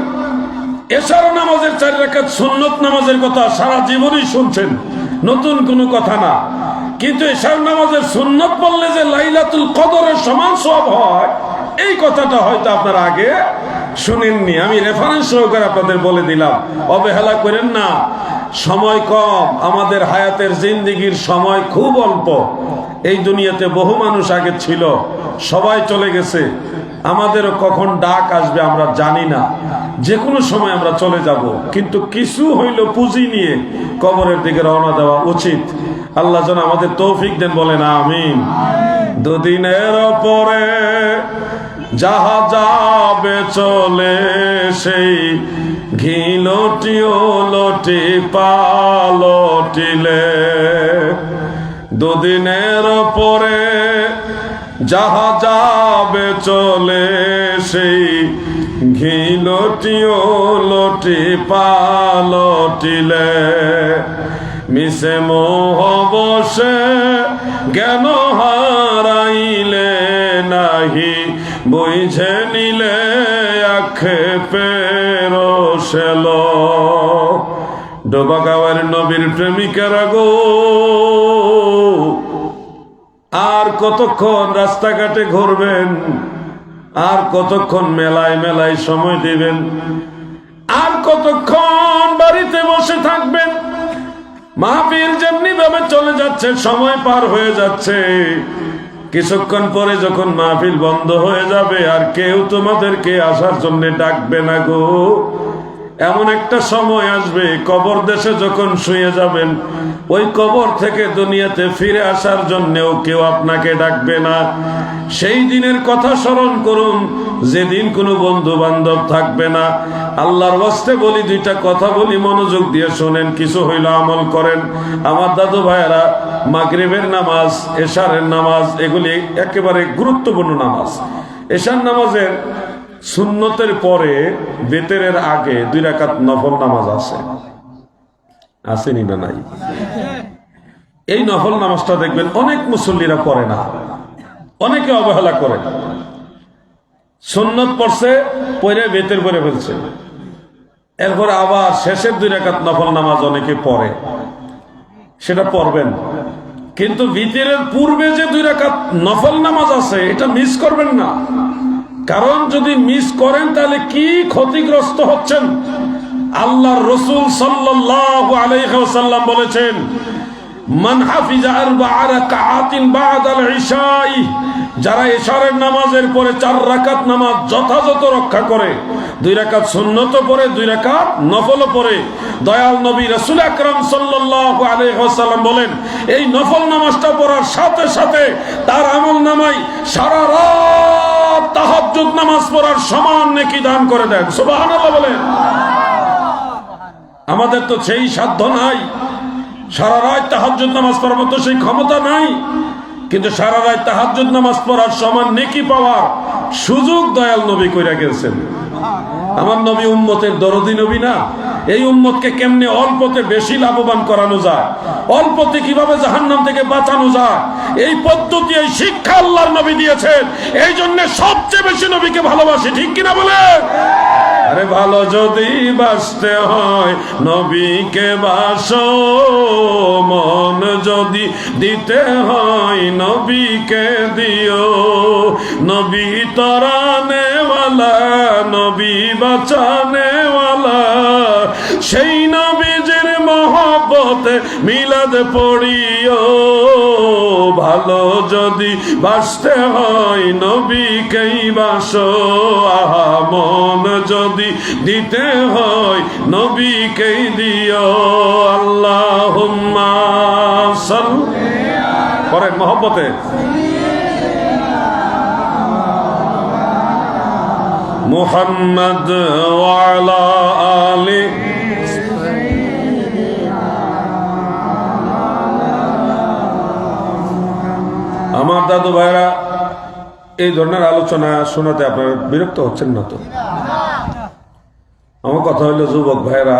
এশার নামাজের 4 রাকাত সুন্নত নামাজের কথা সারা জীবনই শুনছেন, নতুন কোনো কথা না। কিন্তু এশার নামাজের সুন্নত পড়লে যে লাইলাতুল কদরের সমান সওয়াব হয়, এই কথাটা হয়তো আপনারা আগে শুনেননি। আমি রেফারেন্স সহকারে আপনাদের বলে দিলাম। অবহেলা করেন না, সময় কম, আমাদের হায়াতের জিন্দেগির সময় খুব অল্প। এই দুনিয়াতে বহু মানুষ আগে ছিল, সবাই চলে গেছে। আমাদেরও কখন ডাক আসবে আমরা জানি না, যে কোনো সময় আমরা চলে যাব। কিন্তু কিছু হইল পুঁজি নিয়ে কবরের দিকে রওনা দেওয়া উচিত। আল্লাহ যেন আমাদের তৌফিক দেন, বলেন আমিন। দুদিনের পরে যাহা যাবে চলে, সেই ঘিলটি ও লটি পালটিলে। দুদিনের পরে যাহা যাবে চলে, সেই ঘিলটি ও লটি পালটিলে। মিশে মোহ বসে জ্ঞান হারাইলে, নাহি বুঝে নিলে আক্ষেপের শেল। ডোবাগাঁওয়ের নবীর প্রেমিকারা গো, আর কতক্ষণ রাস্তাঘাটে ঘুরবেন, আর কতক্ষণ মেলায় মেলায় সময় দিবেন, আর কতক্ষণ বাড়িতে বসে থাকবেন। মাহফিল যেমনি ভাবে চলে যাচ্ছে, সময় পার হয়ে যাচ্ছে। কিছুক্ষণ পরে যখন মাহফিল বন্ধ হয়ে যাবে, আর কেউ তোমাদেরকে আসার জন্য ডাকবে না গো। এমন একটা সময় আসবে কবর দেশে যখন শুয়ে যাবেন, ওই কবর থেকে দুনিয়াতে ফিরে আসার জন্যেও কেউ আপনাকে ডাকবে না। সেই দিনের কথা স্মরণ করুন, যেদিন কোনো বন্ধু বান্ধব থাকবে না। আল্লাহর ওয়াস্তে বলি, দুইটা কথা বলি, মনোযোগ দিয়ে শোনেন, কিছু হইল আমল করেন। আমার দাদু ভাইয়েরা, মাগরিবের নামাজ, এশারের নামাজ, এগুলি একেবারে গুরুত্বপূর্ণ নামাজ। এশার নামাজের সুন্নতের পরে বেতেরের আগে 2 রাকাত নফল নামাজ আসেনি না নাই? এই নফল নামাজটা দেখবেন অনেক মুসল্লিরা পড়ে না, অনেকে অবহেলা করে। সুন্নত পড়ছে, পরে বেতের পরে ফেলছে, এরপরে আবার শেষের 2 রাকাত নফল নামাজ অনেকে পড়ে, সেটা পড়বেন। কিন্তু বিতরের পূর্বে যে 2 রাকাত নফল নামাজ আছে, এটা মিস করবেন না। কারণ যদি মিস করেন তাহলে কি ক্ষতিগ্রস্ত হচ্ছেন। আল্লাহর রাসূল সাল্লাল্লাহু আলাইহি ওয়াসাল্লাম বলেছেন, মান হাফিজা 4 রাকাতিন বাদাল ইশাই, যারা ইশারের নামাজের পরে 4 রাকাত নামাজ যথাযথ রক্ষা করে, 2 রাকাত সুন্নত পড়ে, 2 রাকাত নফল পড়ে, দয়াল নবী রাসূল আকরাম সাল্লাল্লাহু আলাইহি ওয়াসাল্লাম বলেন, এই নফল নামাজটা পড়ার সাথে সাথে তার আমলনামায় সারা রাত তাহাজ্জুদ নামাজ পড়ার সমান নেকি দান করে দেন। সুবহানাল্লাহ বলেন। আমাদের তো সেই সাধ্য নাই, সারা রাত তাহাজ্জুদ নামাজ পড়ার মতো সেই ক্ষমতা নাই, কিন্তু সারা রাত তাহাজ্জুদ নামাজ পড়ার সমান নেকি পাওয়ার সুযোগ দয়াল নবী কইরা গেছেন। আমার নবী উম্মতের দরদি নবী না? এই উম্মতকে কেমনে অল্পতে বেশি লাভবান করানো যায়, অল্পতে কিভাবে জাহান্নাম থেকে বাঁচানো যায়, এই পদ্ধতি, এই শিক্ষা আল্লাহর নবী দিয়েছেন। এই জন্য সবচেয়ে বেশি নবীকে ভালোবাসি, ঠিক কিনা বলেন? আরে ভালো যদি বাসতে হয় নবীকে বাসো, মন যদি দিতে হয় নবীকে দিও। নবী তরানেওয়ালা, নবী বাঁচানেওয়ালা, সেই নবীজির মহব্বতে মিলাদ পড়িও। ভালো যদি বাসতে হয় নবীকেই বাসো, আহা মন যদি দিতে হয় নবীকেই দিও। আল্লাহুম্মা সাল্লি করেন মহব্বতে। মুহাম্মদ ওয়া আলা আলি আমার দাদু ভাইরা, এই ধরনের আলোচনা শোনাতে আপনারা বিরক্ত হচ্ছেন না তো? আমার কথা হইলো, যুবক ভাইরা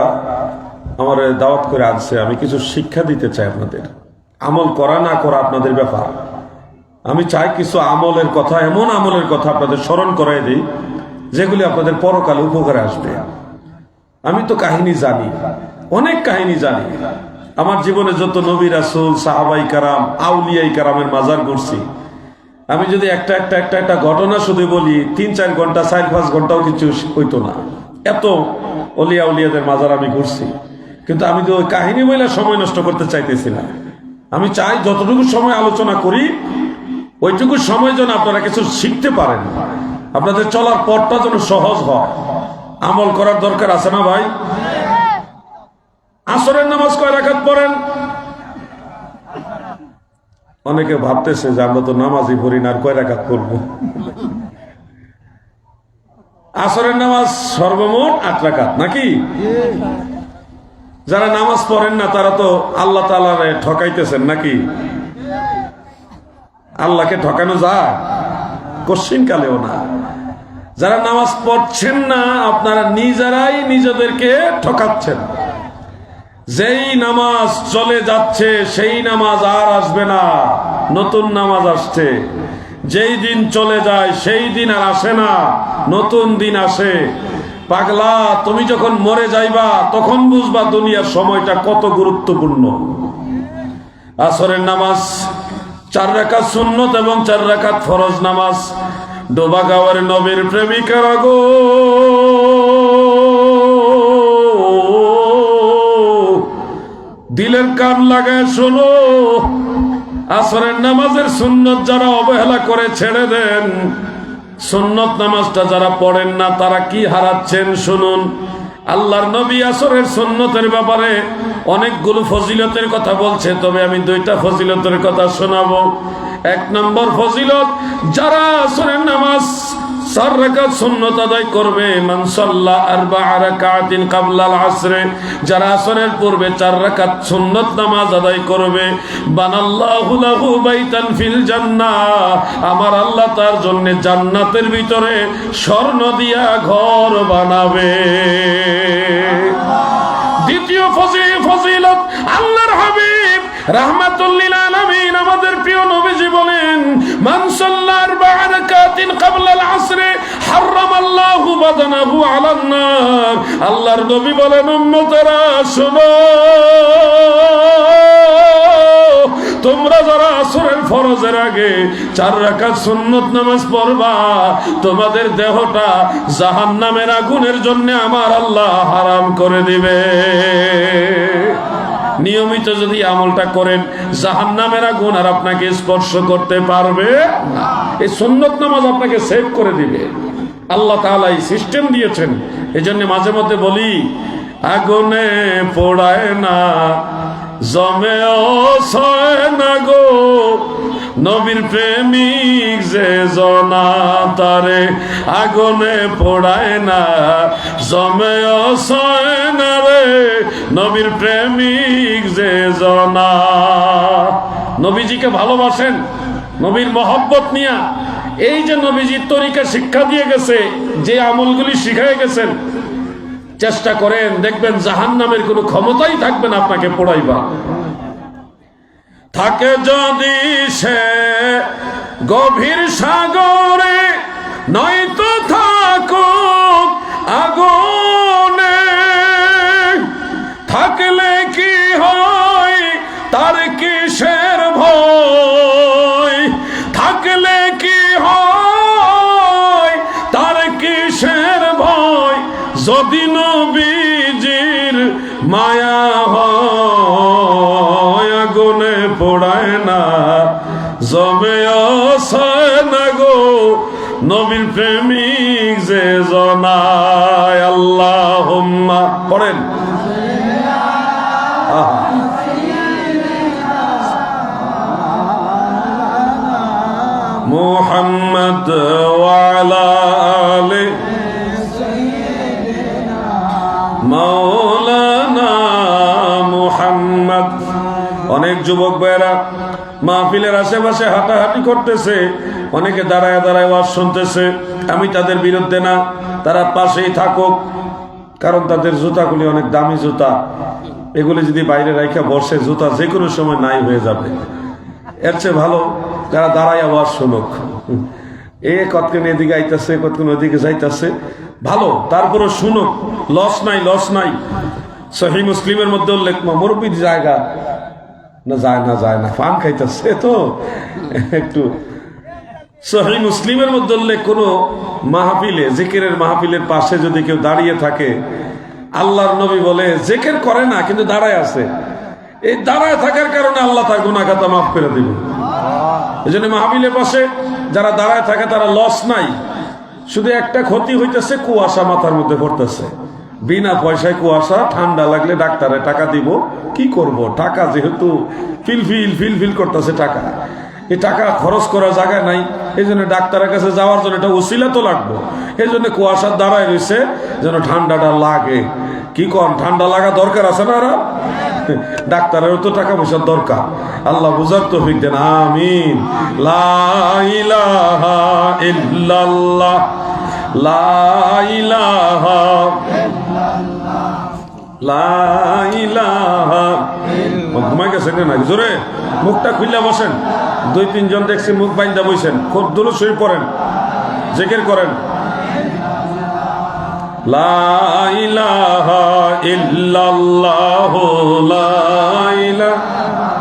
আমার দাওয়াত করে আসছে, আমি কিছু শিক্ষা দিতে চাই আপনাদের। আমল করা না করা আপনাদের ব্যাপার। আমি চাই কিছু আমলের কথা, এমন আমলের কথা আপনাদের স্মরণ করাই দিই যেগুলি আপনাদের পরকালে উপকারে আসবে। আমি তো কাহিনী জানি, অনেক কাহিনী জানি। আমার জীবনে যত নবী রাসূল, সাহাবাই কারাম, আউলিয়াই কারামের মাজার ঘুরছি। আমি যদি একটা ঘটনা শুধু বলি, 3-4 ঘন্টা, 4-5 ঘন্টাও কিছু হইতো না। এত অলিয়া উলিয়াদের মাজার আমি ঘুরছি, কিন্তু আমি তো ওই কাহিনী বলে সময় নষ্ট করতে চাইতেছি না। আমি চাই যতটুকু সময় আলোচনা করি, ওইটুকু সময় যেন আপনারা কিছু শিখতে পারেন, আপনাদের চলার পথটা যেন সহজ হয়। আমল করার দরকার আছে না ভাই? আসরের নামাজ কয় রাকাত পড়েন? অনেকে ভাবতেছে যে আমরা তো নামাজই পড়ি না, আর কয় রাকাত পড়বো। আসরের নামাজ সর্বমোট 8 রাকাত নাকি? যারা নামাজ পড়েন না তারা তো আল্লাহ তাআলারে ঠকাইতেছেন নাকি? আল্লাহকে ঠকানো যায়? কোশ্চিন কালেও না। যারা নামাজ পড়ছেন না, আপনারা নিজেরাই নিজেদেরকে ঠকাচ্ছেন। যেই নামাজ চলে যাচ্ছে সেই নামাজ আর আসবে না, নতুন নামাজ আসছে। যেই দিন চলে যায় সেই দিন আর আসে না, নতুন দিন আসে। পাগলা, তুমি যখন মরে যাইবা তখন বুঝবা দুনিয়ার সময়টা কত গুরুত্বপূর্ণ। আসরের নামাজ 4 রাকাত সুন্নত এবং 4 রাকাত ফরজ নামাজ। ডোবাগাঁওয়ের নবীর প্রেমিকারা গো, দিলের কান লাগায় শোনো, আসরের নামাজের সুন্নত যারা অবহেলা করে ছেড়ে দেন, সুন্নত নামাজটা যারা পড়েন না, তারা কি হারাচ্ছেন শুনুন। আল্লাহর নবী আসরের সুন্নতের ব্যাপারে অনেকগুলো ফজিলতের কথা বলছে, তবে আমি দুইটা ফজিলতের কথা শোনাবো। এক নম্বর ফজিলত, যারা আসরের নামাজ 4 রাকাত সুন্নত আদায় করবে, মান সাল্লা 4 রাকাতিন ক্বাবলাল আসরে, যারা আসরের পূর্বে 4 রাকাত সুন্নত নামাজ আদায় করবে, বানাল্লাহু লাহু বাইতান ফিল জান্নাহ, আমার আল্লাহ তার জন্য জান্নাতের ভিতরে স্বর্ণ দিয়া ঘর বানাবে। দ্বিতীয় ফজিলত, আল্লাহর হাবিব রাহমাতুল লিল আলামিন আমাদের প্রিয় নবীজি বলেন, মান সাল্লা 4 রাকাতিন ক্বাবলাল আসরে হারামাল্লাহু বাদানাহু আলান নার। আল্লাহর নবী বলেন, উম্মতেরা শোনো, তোমরা যারা আসরের ফরজের আগে 4 রাকাত সুন্নত নামাজ পড়বা, তোমাদের দেহটা জাহান্নামের আগুনের জন্য আমার আল্লাহ হারাম করে দিবে। নিয়মিত যদি আমলটা করেন, জাহান্নামের আগুন আর আপনাকে স্পর্শ করতে পারবে না। এই সুন্নত নামাজ আপনাকে সেভ করে দিবে। আল্লাহ তাআলা এই সিস্টেম দিয়েছেন। এজন্য মাঝে মধ্যে বলি, আগুনে পোড়ায় না, জমেও সয় না গো, নবীর প্রেমিক যে জনা, তারে আগুনে পোড়ায় না, জমেও সয় না রে, নবীর প্রেমিক যে জনা। নবীজিকে ভালোবাসেন, নবীর মহব্বত নিয়া, এই যে নবীজির তরিকা শিক্ষা দিয়ে গেছে, যে আমলগুলি শিখাই গেছেন, চেষ্টা করেন, দেখবেন জাহান্নামের কোনো ক্ষমতাই থাকবে না আপনাকে পোড়াইবা। থাকে যদি সে গভীর সাগরে, নয়তো থাকুক আগুনে, থাকলে কি হয় তার কিসের ভয়, থাকলে কি হয় তার কিসের ভয়, যদি নবীজির মায়া হয়, আগুনে পোড়ায় না, জমেও সয় না গো, নবীর প্রেমিক যে জনায়। আল্লাহুম্মা পড়েন, মুহাম্মদ ওয়া আলা আলি মাওলানা মুহাম্মদ। অনেক যুবক ভাইরা মাহফিলের আশেপাশে হাঁটাহাঁটি করতেছে, অনেকে দাঁড়ায় দাঁড়ায় ওয়াজ শুনতেছে। আমি তাদের বিরুদ্ধে না, তারা পাশেই থাকুক, কারণ তাদের জুতাগুলি অনেক দামি জুতা, এগুলি যদি বাইরে রাখা বসে, জুতা যে কোনো সময় নাই হয়ে যাবে। এর চেয়ে ভালো যারা দাঁড়ায় আওয়াজ শুনুক। এ কতক্ষণ এদিকে আইতাছে, কতক্ষণ ওদিকে যাইতাছে, ভালো, তারপরে শুনুক, লস নাই, লস নাই। সহিহ মুসলিমের মধ্যে উল্লেখ, মুরব্বির জায়গা না, যায় না, পান খাইতেছে তো একটু। সহিহ মুসলিমের মধ্যে উল্লেখ, কোনো মাহফিলে, জিকিরের মাহফিলের পাশে যদি কেউ দাঁড়িয়ে থাকে, আল্লাহর নবী বলে জিকির করে না কিন্তু দাঁড়ায় আছে, এই দাঁড়ায় থাকার কারণে আল্লাহ তার গুনাহ খাতা মাফ করে দিবে। এই জন্য মাহফিলের পাশে যারা দাঁড়ায় থাকে তারা লস নাই, শুধু একটা ক্ষতি হইতেছে, কুয়াশা মাথার মধ্যে পড়তেছে, বিনা পয়সায় কুয়াশা, ঠান্ডা লাগলে ডাক্তারে টাকা দিব, কি করব, টাকা যেহেতু ফিল করতেছে, টাকা, এই টাকা খরচ করার জায়গা নাই, এই জন্য ডাক্তারের কাছে যাওয়ার জন্য একটা উসিলা তো লাগবো, এই জন্য কুয়াশার দাঁড়ায় রয়েছে যেন ঠান্ডাটা লাগে। কি কন, ঠান্ডা লাগা দরকার আছে না? ডাক্তারেরও তো টাকা পয়সার দরকার। আল্লাহ বুঝার তৌফিক দেন, আমিন। লা ইলাহা ইল্লাল্লাহ, লা ইলাহা ইল্লাল্লাহ, লা ইলাহা। ঘুমাই গেছেন নাকি? জোরে মুখটা খুললে বসেন, 2-3 জন দেখছি মুখ বাইন্দা বসেন, খুব দুরূদ শরীফ পড়েন, জিকির করেন। লা ইলাহা ইল্লাল্লাহ, লা ইলাহা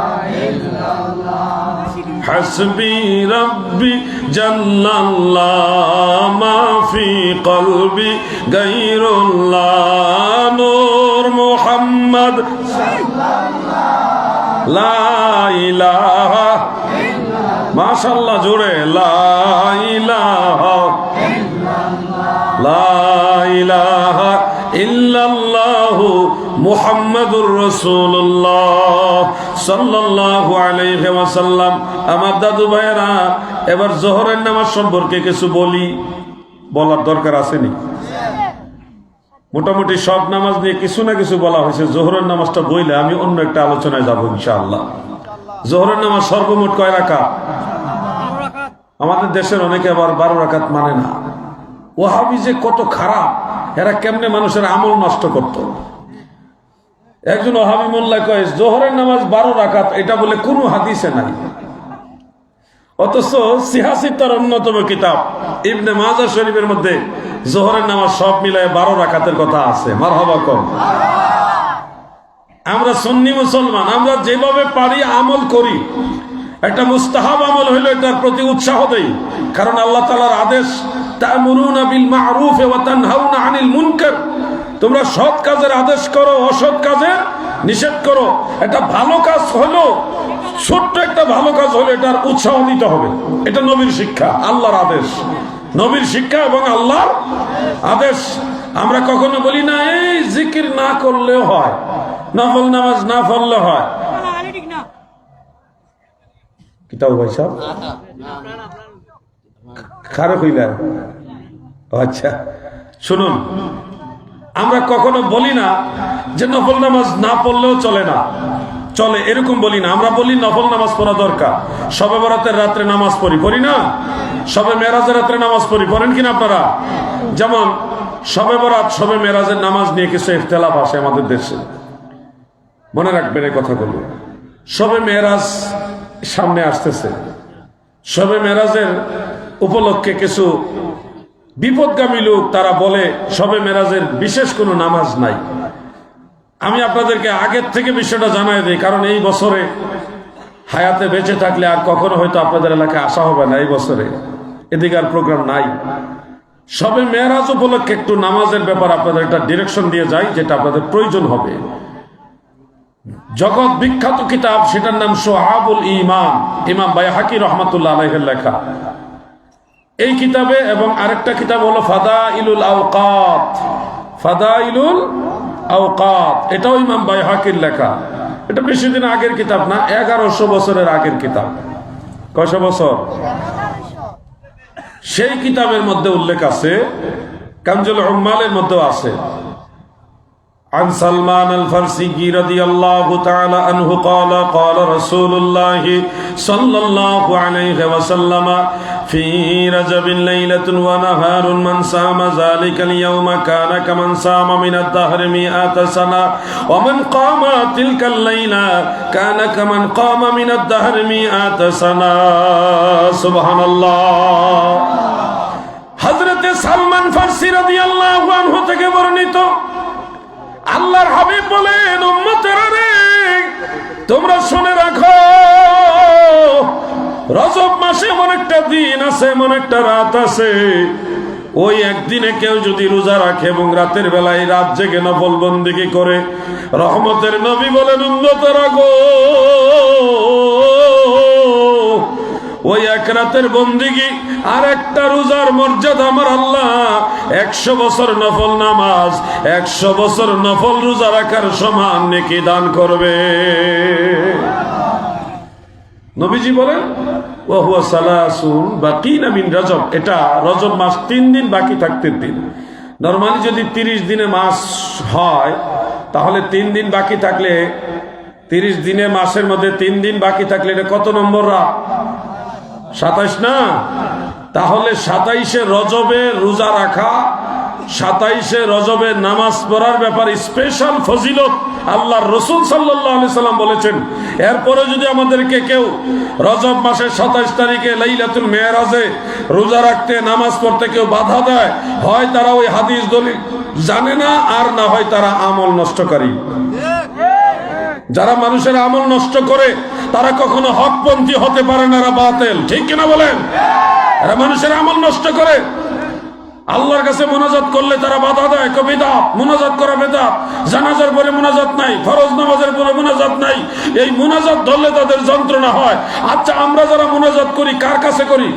ইল্লাল্লাহ, হাসবি রাব্বি জাল্লাল্লাহ, মা ফি কলবি গায়রুল্লাহ, নূর মুহাম্মদ সাল্লাল্লাহ, লা ইলাহা ইল্লাল্লাহ, মাশাআল্লাহ জোরে, লা ইলাহা ইল্লাল্লাহ, লা ইলাহা ইল্লাল্লাহ। মুহাম্মাদুর রাসূলুল্লাহ সাল্লাল্লাহু আলাইহি ওয়াসাল্লাম। আমার দাদু ভাইয়েরা, এবার জোহরের নামাজ সম্পর্কে কিছু বলি, বলার দরকার আসেনি? মোটামুটি সব নামাজ নিয়ে কিছু না কিছু বলা হয়েছে। জোহরের নামাজটা বইলে আমি অন্য একটা আলোচনায় যাবো ইনশাআল্লাহ। জোহরের নামাজ সর্বমোট কয় রাকাত? আমাদের দেশের অনেকে আবার 12 রাকাত মানে না। ওয়াহাবি যে কত খারাপ, এরা কেমনে মানুষের আমল নষ্ট করত। একজন ওয়াহাবি মোল্লা কয় জোহরের নামাজ 12 রাকাত, এটা বলে কোনো হাদিসে নাই। অথচ সিহাসিতার অন্যতম কিতাব ইবনে মাজাহ শরীফের মধ্যে জোহরের নামাজ সব মিলায় 12 রাকাতের কথা আছে। মারহাবা কম। আমরা সুন্নি মুসলমান, আমরা যেভাবে পারি আমল করি। একটা মুস্তাহাব আমল হইলো এটার প্রতি উৎসাহ দেই, কারণ আল্লাহ তাআলার আদেশ তা'মুরুনা বিল মা'রুফ ওয়া তানহাউনা আনিল মুনকার, তোমরা সৎ কাজের আদেশ করো, অসৎ কাজের নিষেধ করো। এটা ভালো কাজ হলো, ছোট্ট একটা ভালো কাজ হলো, এটার উৎসাহ দিতে হবে। এটা নবীর শিক্ষা, আল্লাহর আদেশ, নবীর শিক্ষা এবং আল্লাহর আদেশ। আমরা কখনো বলি না এই জিকির না করলেও হয়, নফল নামাজ না পড়লে হয়। কিতাব ভাই সাহেব খারাপ হইলেন? আচ্ছা শুনুন, আমরা কখনো বলি না যে নফল নামাজ না পড়লেও চলে না, চলে এরকম বলি না। আমরা বলি নফল নামাজ পড়া দরকার। শবে বরাতের রাত্রে নামাজ পড়ি না? শবে মেরাজের রাত্রে নামাজ পড়েন কিনা আপনারা? যেমন শবে বরাত, শবে মেরাজের নামাজ নিয়ে কিছু ইখতিলাফ আসে আমাদের দেশে, মনে রাখবেন এই কথাগুলো। শবে মেরাজ সামনে আসতেছে, শবে মেরাজের উপলক্ষে কিছু বিপদগামী লোক তারা বলে শবে মেরাজের বিশেষ কোনো নামাজ নাই। আমি আপনাদেরকে আগের থেকে বিষয়টা জানাই দিই, কারণ এই বছরে হায়াতে বেঁচে থাকলে আর কখনো হয়তো আপনাদের এলাকায় আসা হবে না। এই বছরে এদিকে আর প্রোগ্রাম নাই। শবে মেরাজ উপলক্ষে একটু নামাজের ব্যাপার আপনাদের একটা ডিরেকশন দিয়ে যাই, যেটা আপনাদের প্রয়োজন হবে। জগৎ বিখ্যাত কিতাব, সেটার নাম শুআবুল ঈমান, ইমাম বাইহাকি রাহমাতুল্লাহ আলাইহির লেখা। এই কিতাবে এবং আরেকটা কিতাব হলো ফাদাইলুল আওকাত, ফাদাইলুল আওকাত, এটাও ইমাম বাইহাকির লেখা। এটা বেশি দিন আগের কিতাব না, 1100 বছরের আগের কিতাব। কয়শো বছর? সেই কিতাবের মধ্যে উল্লেখ আছে, কানজুল উম্মালের মধ্যেও আছে, عن سلمان الفارسي رضي الله تعالى عنه قال قال رسول الله صلى الله عليه وسلم في رجب ليلة ونهار من صام ذلك اليوم كان كمن صام من الدهر 100 سنة ومن قام تلك الليلة كان كمن قام من الدهر 100 سنة سبحان الله। হযরত সালমান ফারসি রাদিয়াল্লাহু আনহু থেকে বর্ণিত, আল্লাহর হাবিব বলেন, উম্মতেরা রে, তোমরা শুনে রাখো, রজব মাসে এমন একটা দিন আছে, এমন একটা রাত আছে, ওই একদিনে কেউ যদি রোজা রাখে এবং রাতের বেলায় রাত জেগে নফল বন্দেগী করে, রহমতের নবী বলেন, উম্মতেরা গো, ওই এক রাতের বন্দেগী আর একটা রোজার মর্যাদা আমার আল্লাহ 100 বছর নফল নামাজ, 100 বছর নফল রোজা রাখার সমান নেকি দান করবে। নবীজি বলেন ওয়া হুয়া সালাসুন বাকিনা মিন রজব, এটা রজব মাস 3 দিন বাকি থাকতে দিন। নরমালি যদি 30 দিনে মাস হয়, তাহলে 3 দিন বাকি থাকলে, 30 দিনে মাসের মধ্যে 3 দিন বাকি থাকলে এটা কত নম্বর রাত? 27 না? তাহলে 27শে রজবে রোজা রাখা, 27শে রজবে নামাজ পড়ার ব্যাপারে স্পেশাল ফজিলত আল্লাহর রাসূল সাল্লাল্লাহু আলাইহি সাল্লাম বলেছেন। এরপরে যদি আমাদেরকে কেউ রজব মাসের 27 তারিখে লাইলাতুল মেরাজে রোজা রাখতে, নামাজ পড়তে কেউ বাধা দেয়, হয় তারা ওই হাদিস দলিল জানে না, আর না হয় তারা আমল নষ্টকারী। যারা মানুষের আমল নষ্ট করে তারা কখনো হকপন্থী হতে পারে না, এরা বাতিল। ঠিক কিনা বলেন? এরা মানুষের আমল নষ্ট করে, আল্লাহর কাছে মুনাজাত করলে তারা বাধা দেয়, বিদআত, মুনাজাত করা বিদআত, জানাজার পরে মুনাজাত নাই, ফরজ নামাজের পরে মুনাজাত নাই, এই মুনাজাত ধরলে তাদের যন্ত্রণা হয়। আচ্ছা, আমরা যারা মুনাজাত করি কার কাছে করি?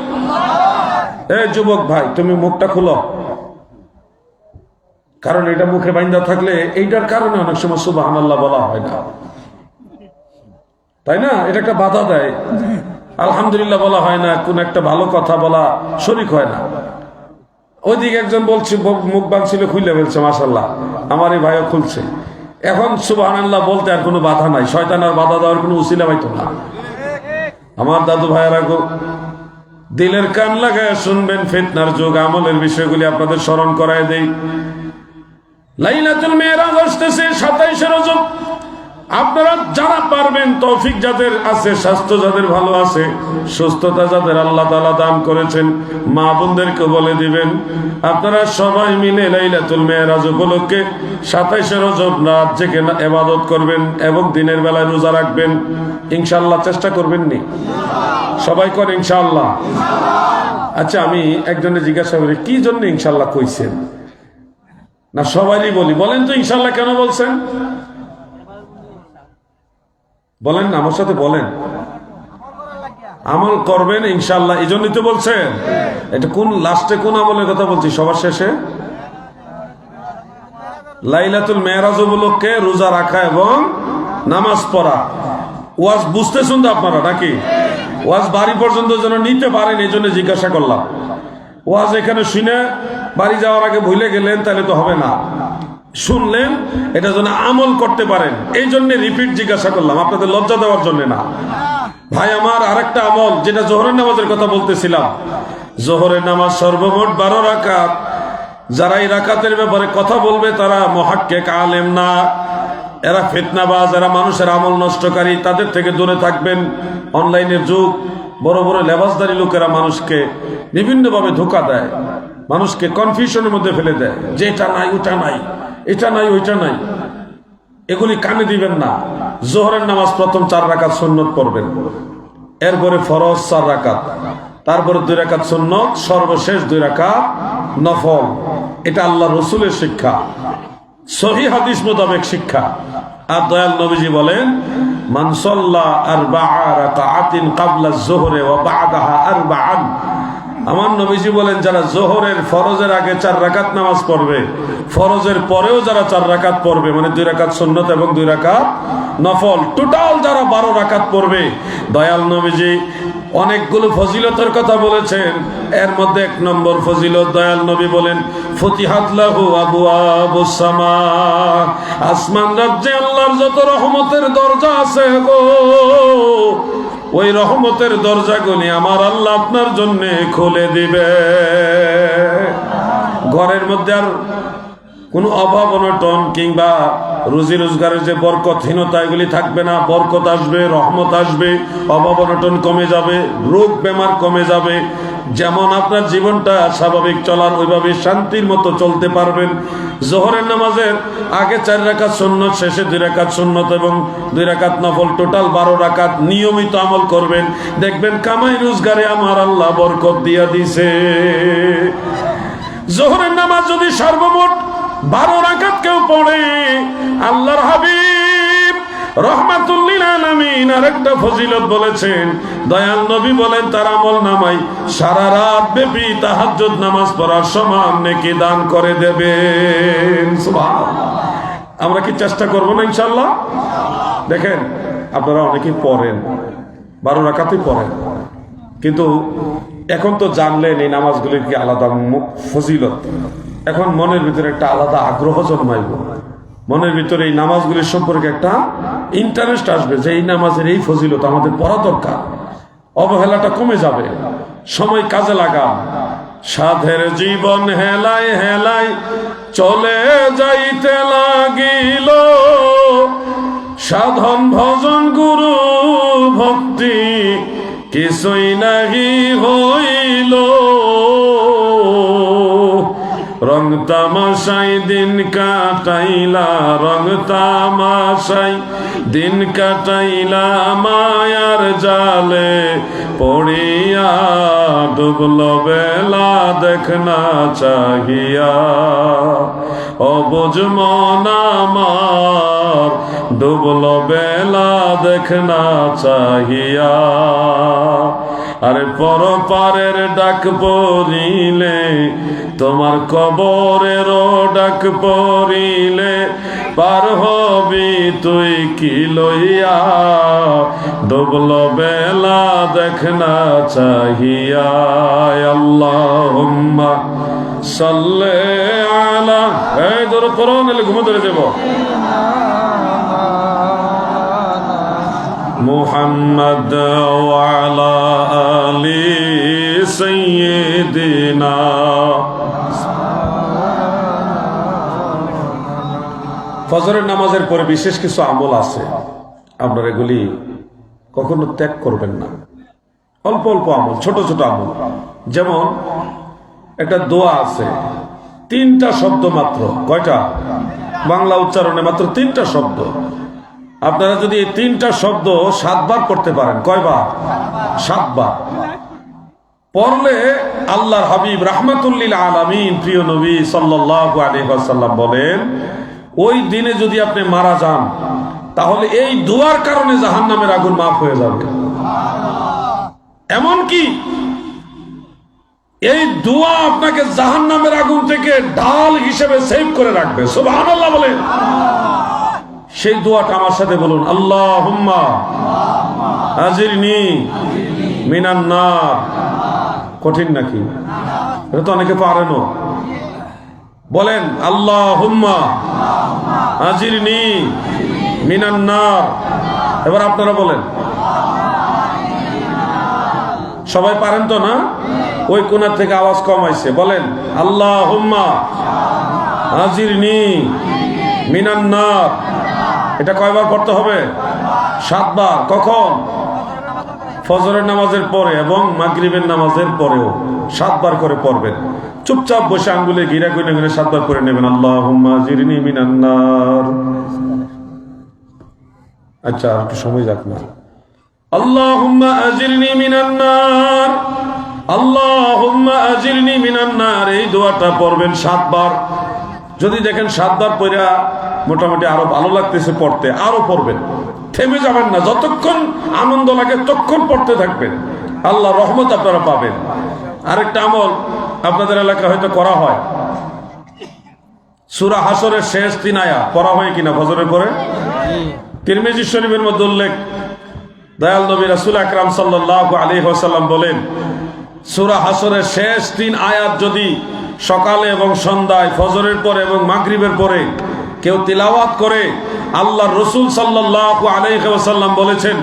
এই যুবক ভাই, তুমি মুখটা খুলো, কারণ এটা মুখে বাইন্দা থাকলে এইটার কারণে অনেক সময় সুবহানাল্লাহ বলা হয় না, তাই না? এটা একটা বাধা দেয়, আলহামদুলিল্লাহ বলা হয় না, কোন একটা ভালো কথা বলা শরীক হয় না। ওইদিকে একজন বলছে, মুখ বাঁধছিল, খুলে ফেলছে, মাশাআল্লাহ, আমার এই ভাইও খুলছে। এখন সুবহানাল্লাহ বলতে আর কোনো বাধা নাই, শয়তান আর বাধা দেওয়ার কোনো উসিলা পাইতো না। আমার দাদু ভাইয়েরা গো, দিলের কান লাগায় শুনবেন, ফিতনার যুগ, আমলের বিষয়গুলি আপনাদের স্মরণ করায় দেই। লাইলাতুল মিরাজ আসতেছে, 27 রজব। আপনারা যারা পারবেন, তৌফিক যাদের আছে, স্বাস্থ্য যাদের ভালো আছে, সুস্থতা যাদের আল্লাহ তাআলা দান করেছেন, মা বোনদেরকে বলে দিবেন আপনারা সবাই মিলে লাইলাতুল মিরাজ উপলক্ষে 27 রজব রাত জেগে ইবাদত করবেন এবং দিনের বেলায় রোজা রাখবেন। ইনশাআল্লাহ চেষ্টা করবেন নি? সবাই করেন ইনশাআল্লাহ? আচ্ছা, আমি একজনে জিজ্ঞাসা করি কি জন্য ইনশাআল্লাহ কইছেন না? সবাই বলি, বলেন তো ইনশাআল্লাহ কেন বলছেন? বলেন না, আমার সাথে বলেন। আমল করবেন ইনশাআল্লাহ, এই জন্যই তো বলছেন। এটা কোন লাস্টে কোন আমলের কথা বলছি? সবার শেষে লাইলাতুল মিরাজ উপলক্ষে রোজা রাখা এবং নামাজ পড়া। ওয়াজ বুঝতেছেন তো আপনারা নাকি? ওয়াজ বাড়ি পর্যন্ত যেন নিতে পারেন, এই জন্য জিজ্ঞাসা করলাম। ওয়াজ এখানে শুনে বাড়ি যাওয়ার আগে ভুলে গেলেন তাহলে তো হবে না। শুনলেন, এটা যেন আমল করতে পারেন, এই জন্য রিপিট জিজ্ঞাসা করলাম, আপনাদের লজ্জা দেওয়ার জন্য না। ভাই আমার, আরেকটা আমল, যেটা জোহরের নামাজের কথা বলতেছিলাম। জোহরের নামাজ সর্বমোট 12 রাকাত। যারা এই রাকাতের ব্যাপারে কথা বলবে তারা মুহাক্কিক আলেম না, এরা ফিতনাবাজ, এরা মানুষের আমল নষ্টকারী, তাদের থেকে দূরে থাকবেন। অনলাইনের যুগ, বড় বড় লেবাসদারী লোকেরা মানুষকে বিভিন্নভাবে ধোঁকা দেয়, মানুষকে কনফিউশনের মধ্যে ফেলে দেয়, যে এটা নাই ওটা নাই, এটা নাই ওইটা নাই। এগুলি কানে দিবেন না। জোহরের নামাজ প্রথম 4 রাকাত সুন্নত পড়বেন, এরপরে ফরজ 4 রাকাত, তারপরে 2 রাকাত সুন্নত, সর্বশেষ 2 রাকাত নফল। এটা আল্লাহ রসুলের শিক্ষা, সহিহ হাদিস মোতাবেক শিক্ষা। আর দয়াল নবীজি বলেন, মান সাল্লা 4 রাকাআতিন ক্বাবলা আয-যুহরি ওয়া বা'দাহা 4। আমার নবীজি বলেন, যারা জোহরের ফরজের আগে 4 রাকাত নামাজ পড়বে, ফরজের পরেও যারা 4 রাকাত পড়বে, মানে 2 রাকাত সুন্নত এবং 2 রাকাত নফল, টোটাল যারা 12 রাকাত পড়বে, দয়াল নবীজি অনেকগুলো ফজিলতের কথা বলেছেন। এর মধ্যে 1 নম্বর ফজিলত, দয়াল নবী বলেন, ফতিহাত লাহু আবওয়াবুস সামা। আসমান রাজ্যে আল্লাহর যত রহমতের দরজা আছে গো, ওই রহমতের দরজাগুলি আমার আল্লাহ আপনার জন্য খুলে দিবে। ঘরের মধ্যে আর কোনো অভাব অনটন কিংবা রুজি রোজগারের যে বরকতহীনতা, এগুলি থাকবে না। বরকত আসবে, রহমত আসবে, অভাব অনটন কমে যাবে, রোগ বেমার কমে যাবে। যেমন আপনার জীবনটা স্বাভাবিক চলার, ওইভাবে শান্তির মতো চলতে পারবেন। জোহরের নামাজের আগে 4 রাকাত সুন্নত, শেষে 2 রাকাত সুন্নত এবং 2 রাকাত নফল, টোটাল 12 রাকাত নিয়মিত আমল করবেন। দেখবেন কামাই রোজগারে আমার আল্লাহ বরকত দিয়া দিছে। জোহরের নামাজ যদি সর্বমোট 12 রাকাত কেউ পড়ে, আল্লাহর হাবিব রহমাতুল লিল আলামিন আরেকটা ফজিলত বলেছেন। দয়াল নবী বলেন, তার আমল নামাই সারা রাত ব্যাপী তাহাজ্জুদ নামাজ পড়ার সমান নেকি দান করে দেবেন। সুবহানাল্লাহ। আমরা কি চেষ্টা করব না ইনশাআল্লাহ? দেখেন, আপনারা অনেকেই পড়েন, 12 রাকাতই পড়েন, কিন্তু এখন তো জানলেন এই নামাজগুলির কি আলাদা ফজিলত। এখন মনের ভিতরে একটা আলাদা আগ্রহ জন্মাইব, মনের ভিতরে এই নামাজগুলির সম্পর্কে একটা ইন্টারেস্ট আসবে যে এই নামাজের এই ফজিলত আমাদের পড়া দরকার। অবহেলাটা কমে যাবে, সময় কাজে লাগান। সাধের জীবন হেলায় হেলায় চলে যাইতে লাগিল, সাধন ভজন গুরু ভক্তি কিছুই নাহি হইল। রং তামাশাই দিন কাটাইলা, রং তামাশাই দিন কাটাইলা, মায়ার জালে পড়িয়া ডুবল বেলা দেখনা চাহিয়া। অবুঝ মন আমার ডুবল বেলা দেখনা চাহিয়া। আরে পরপারের ডাক পড়িলে, তোমার কবরেরও ডাক পড়িলে, পার হবি তুই কি লইয়া, ডুবল বেলা দেখনা চাহিয়া। আল্লাহুম্মা সাল্লি আলা, এই ধরো পড়ো নাহলে ঘুমে ধরে দেব। মুহাম্মদ ওয়া আলা আলি সাইয়্যিদিনা। ফজরের নামাজের পরে বিশেষ কিছু আমল আছে, আপনারা এগুলি কখনো ত্যাগ করবেন না। অল্প অল্প আমল, ছোট ছোট আমল। যেমন একটা দোয়া আছে, 3টা শব্দ মাত্র। কয়টা? বাংলা উচ্চারণে মাত্র 3টা শব্দ। আপনারা যদি এই 3টা শব্দ 7 বার করতে পারেন, কয়বার? 7 বার পড়লে আল্লাহর হাবিব রাহমাতুল্লিল আলামিন প্রিয় নবী সাল্লাল্লাহু আলাইহি ওয়াসাল্লাম বলেন, ওই দিনে যদি আপনি মারা যান তাহলে এই দোয়ার কারণে জাহান্নামের আগুন মাফ হয়ে যাবে। এমনকি এই দোয়া আপনাকে জাহান্নামের আগুন থেকে ঢাল হিসেবে সেভ করে রাখবে। সুবহানাল্লাহ বলেন। সেই দোয়াটা আমার সাথে বলুন, আল্লাহুম্মা আজিরনি মিনান নার। কঠিন নাকি? এটা তো অনেকে পারেনও। বলেন, আল্লাহুম্মা আজিরনি মিনান নার। এবার আপনারা বলেন। সবাই পারেন তো না? ওই কোণা থেকে আওয়াজ কম আইছে। বলেন, আল্লাহুম্মা আজিরনি মিনান নার। এটা কয়বার পড়তে হবে? 7 বার। কখন? ফজরের নামাজের পরে এবং মাগরিবের নামাজের পরেও 7 বার করে পড়বেন। চুপচাপ বসে আঙ্গুলে গিরা গুনে গুনে 7 বার করে নেবেন, আল্লাহুম্মা আজিরনি মিনান নার। আচ্ছা, আর একটু সময় যাক না। আল্লাহুম্মা আজিরনি মিনান নার, আল্লাহুম্মা আজিরনি মিনান নার। এই দোয়াটা পড়বেন 7 বার। যদি দেখেন 7 বার পড়া মোটামুটি আরো ভালো লাগতেছে পড়তে, আরো পড়বেন। থেমে যাবেন না, যতক্ষণ আনন্দ লাগে ততক্ষণ পড়তে থাকবেন। আল্লাহ রহমত আপনারা পাবেন। আরেকটা আমল আপনাদের এলাকা হয়তো করা হয়, সূরা হাসরের শেষ 3 আয়াত পড়া হয় কিনা ফজরের পরে? তিরমিজি শরীফের মধ্যে উল্লেখ, দয়াল নবী রাসূল আকরাম সাল্লাল্লাহু আলাইহি ওয়াসাল্লাম বলেন, সূরা হাসরের শেষ 3 আয়াত যদি সকালে এবং সন্ধ্যায়, ফজরের পরে এবং মাগরিবের পরে কেউ তিলাওয়াত করে, আল্লাহর রাসূল সাল্লাল্লাহু আলাইহি ওয়াসাল্লাম বলেছেন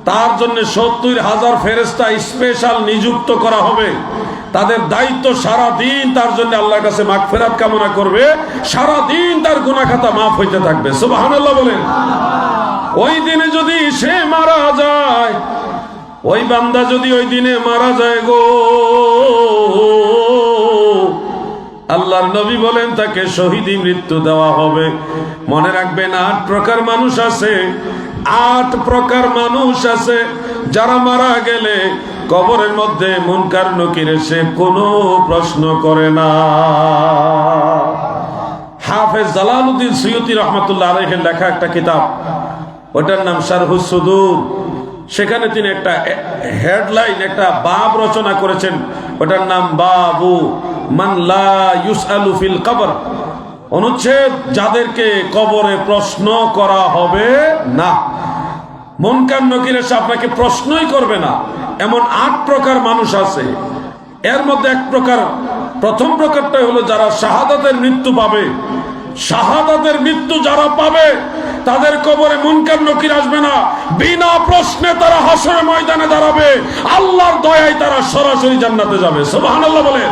তার জন্য 70,000 ফেরেশতা স্পেশাল নিযুক্ত করা হবে। তাদের দায়িত্ব সারা দিন তার জন্য আল্লাহর কাছে মাগফিরাত কামনা করবে, সারা দিন তার গুনাহ খাতা মাফ হইতে থাকবে। সুবহানাল্লাহ বলেন। ওই দিনে যদি সে মারা যায়, ওই বান্দা যদি ওই দিনে মারা যায় গো, আল্লাহর নবী বলেন তাকে শহীদি মৃত্যু দেওয়া হবে। মনে রাখবেন 8 প্রকার মানুষ আছে, 8 প্রকার মানুষ আছে যারা মারা গেলে কবরের মধ্যে মুনকার নকির এসে কোনো প্রশ্ন করে না। হাফেজ জালালউদ্দিন সুয়ুতী রাহমাতুল্লাহ আলাইহির লেখা একটা কিতাব, ওটার নাম শারহুস সুদূর। সেখানে তিনি একটা হেডলাইন, একটা বাব রচনা করেছেন, ওটার নাম বাবু মান লা ইউসআলু ফিল কবর। অনুচ্ছেদ, যাদেরকে কবরে প্রশ্ন করা হবে না। মুনকার নকির এসে আপনাকে প্রশ্নই করবে না, এমন 8 প্রকার মানুষ আছে। এর মধ্যে এক প্রকার, প্রথম প্রকারটা হলো যারা শাহাদাতের মৃত্যু পাবে। শাহাদাতের মৃত্যু যারা পাবে তাদের কবরে মুনকার নকির আসবে না, বিনা প্রশ্নে তারা হাসরের ময়দানে দাঁড়াবে, আল্লাহর দয়ায় তারা সরাসরি জান্নাতে যাবে। সুবহানাল্লাহ বলেন।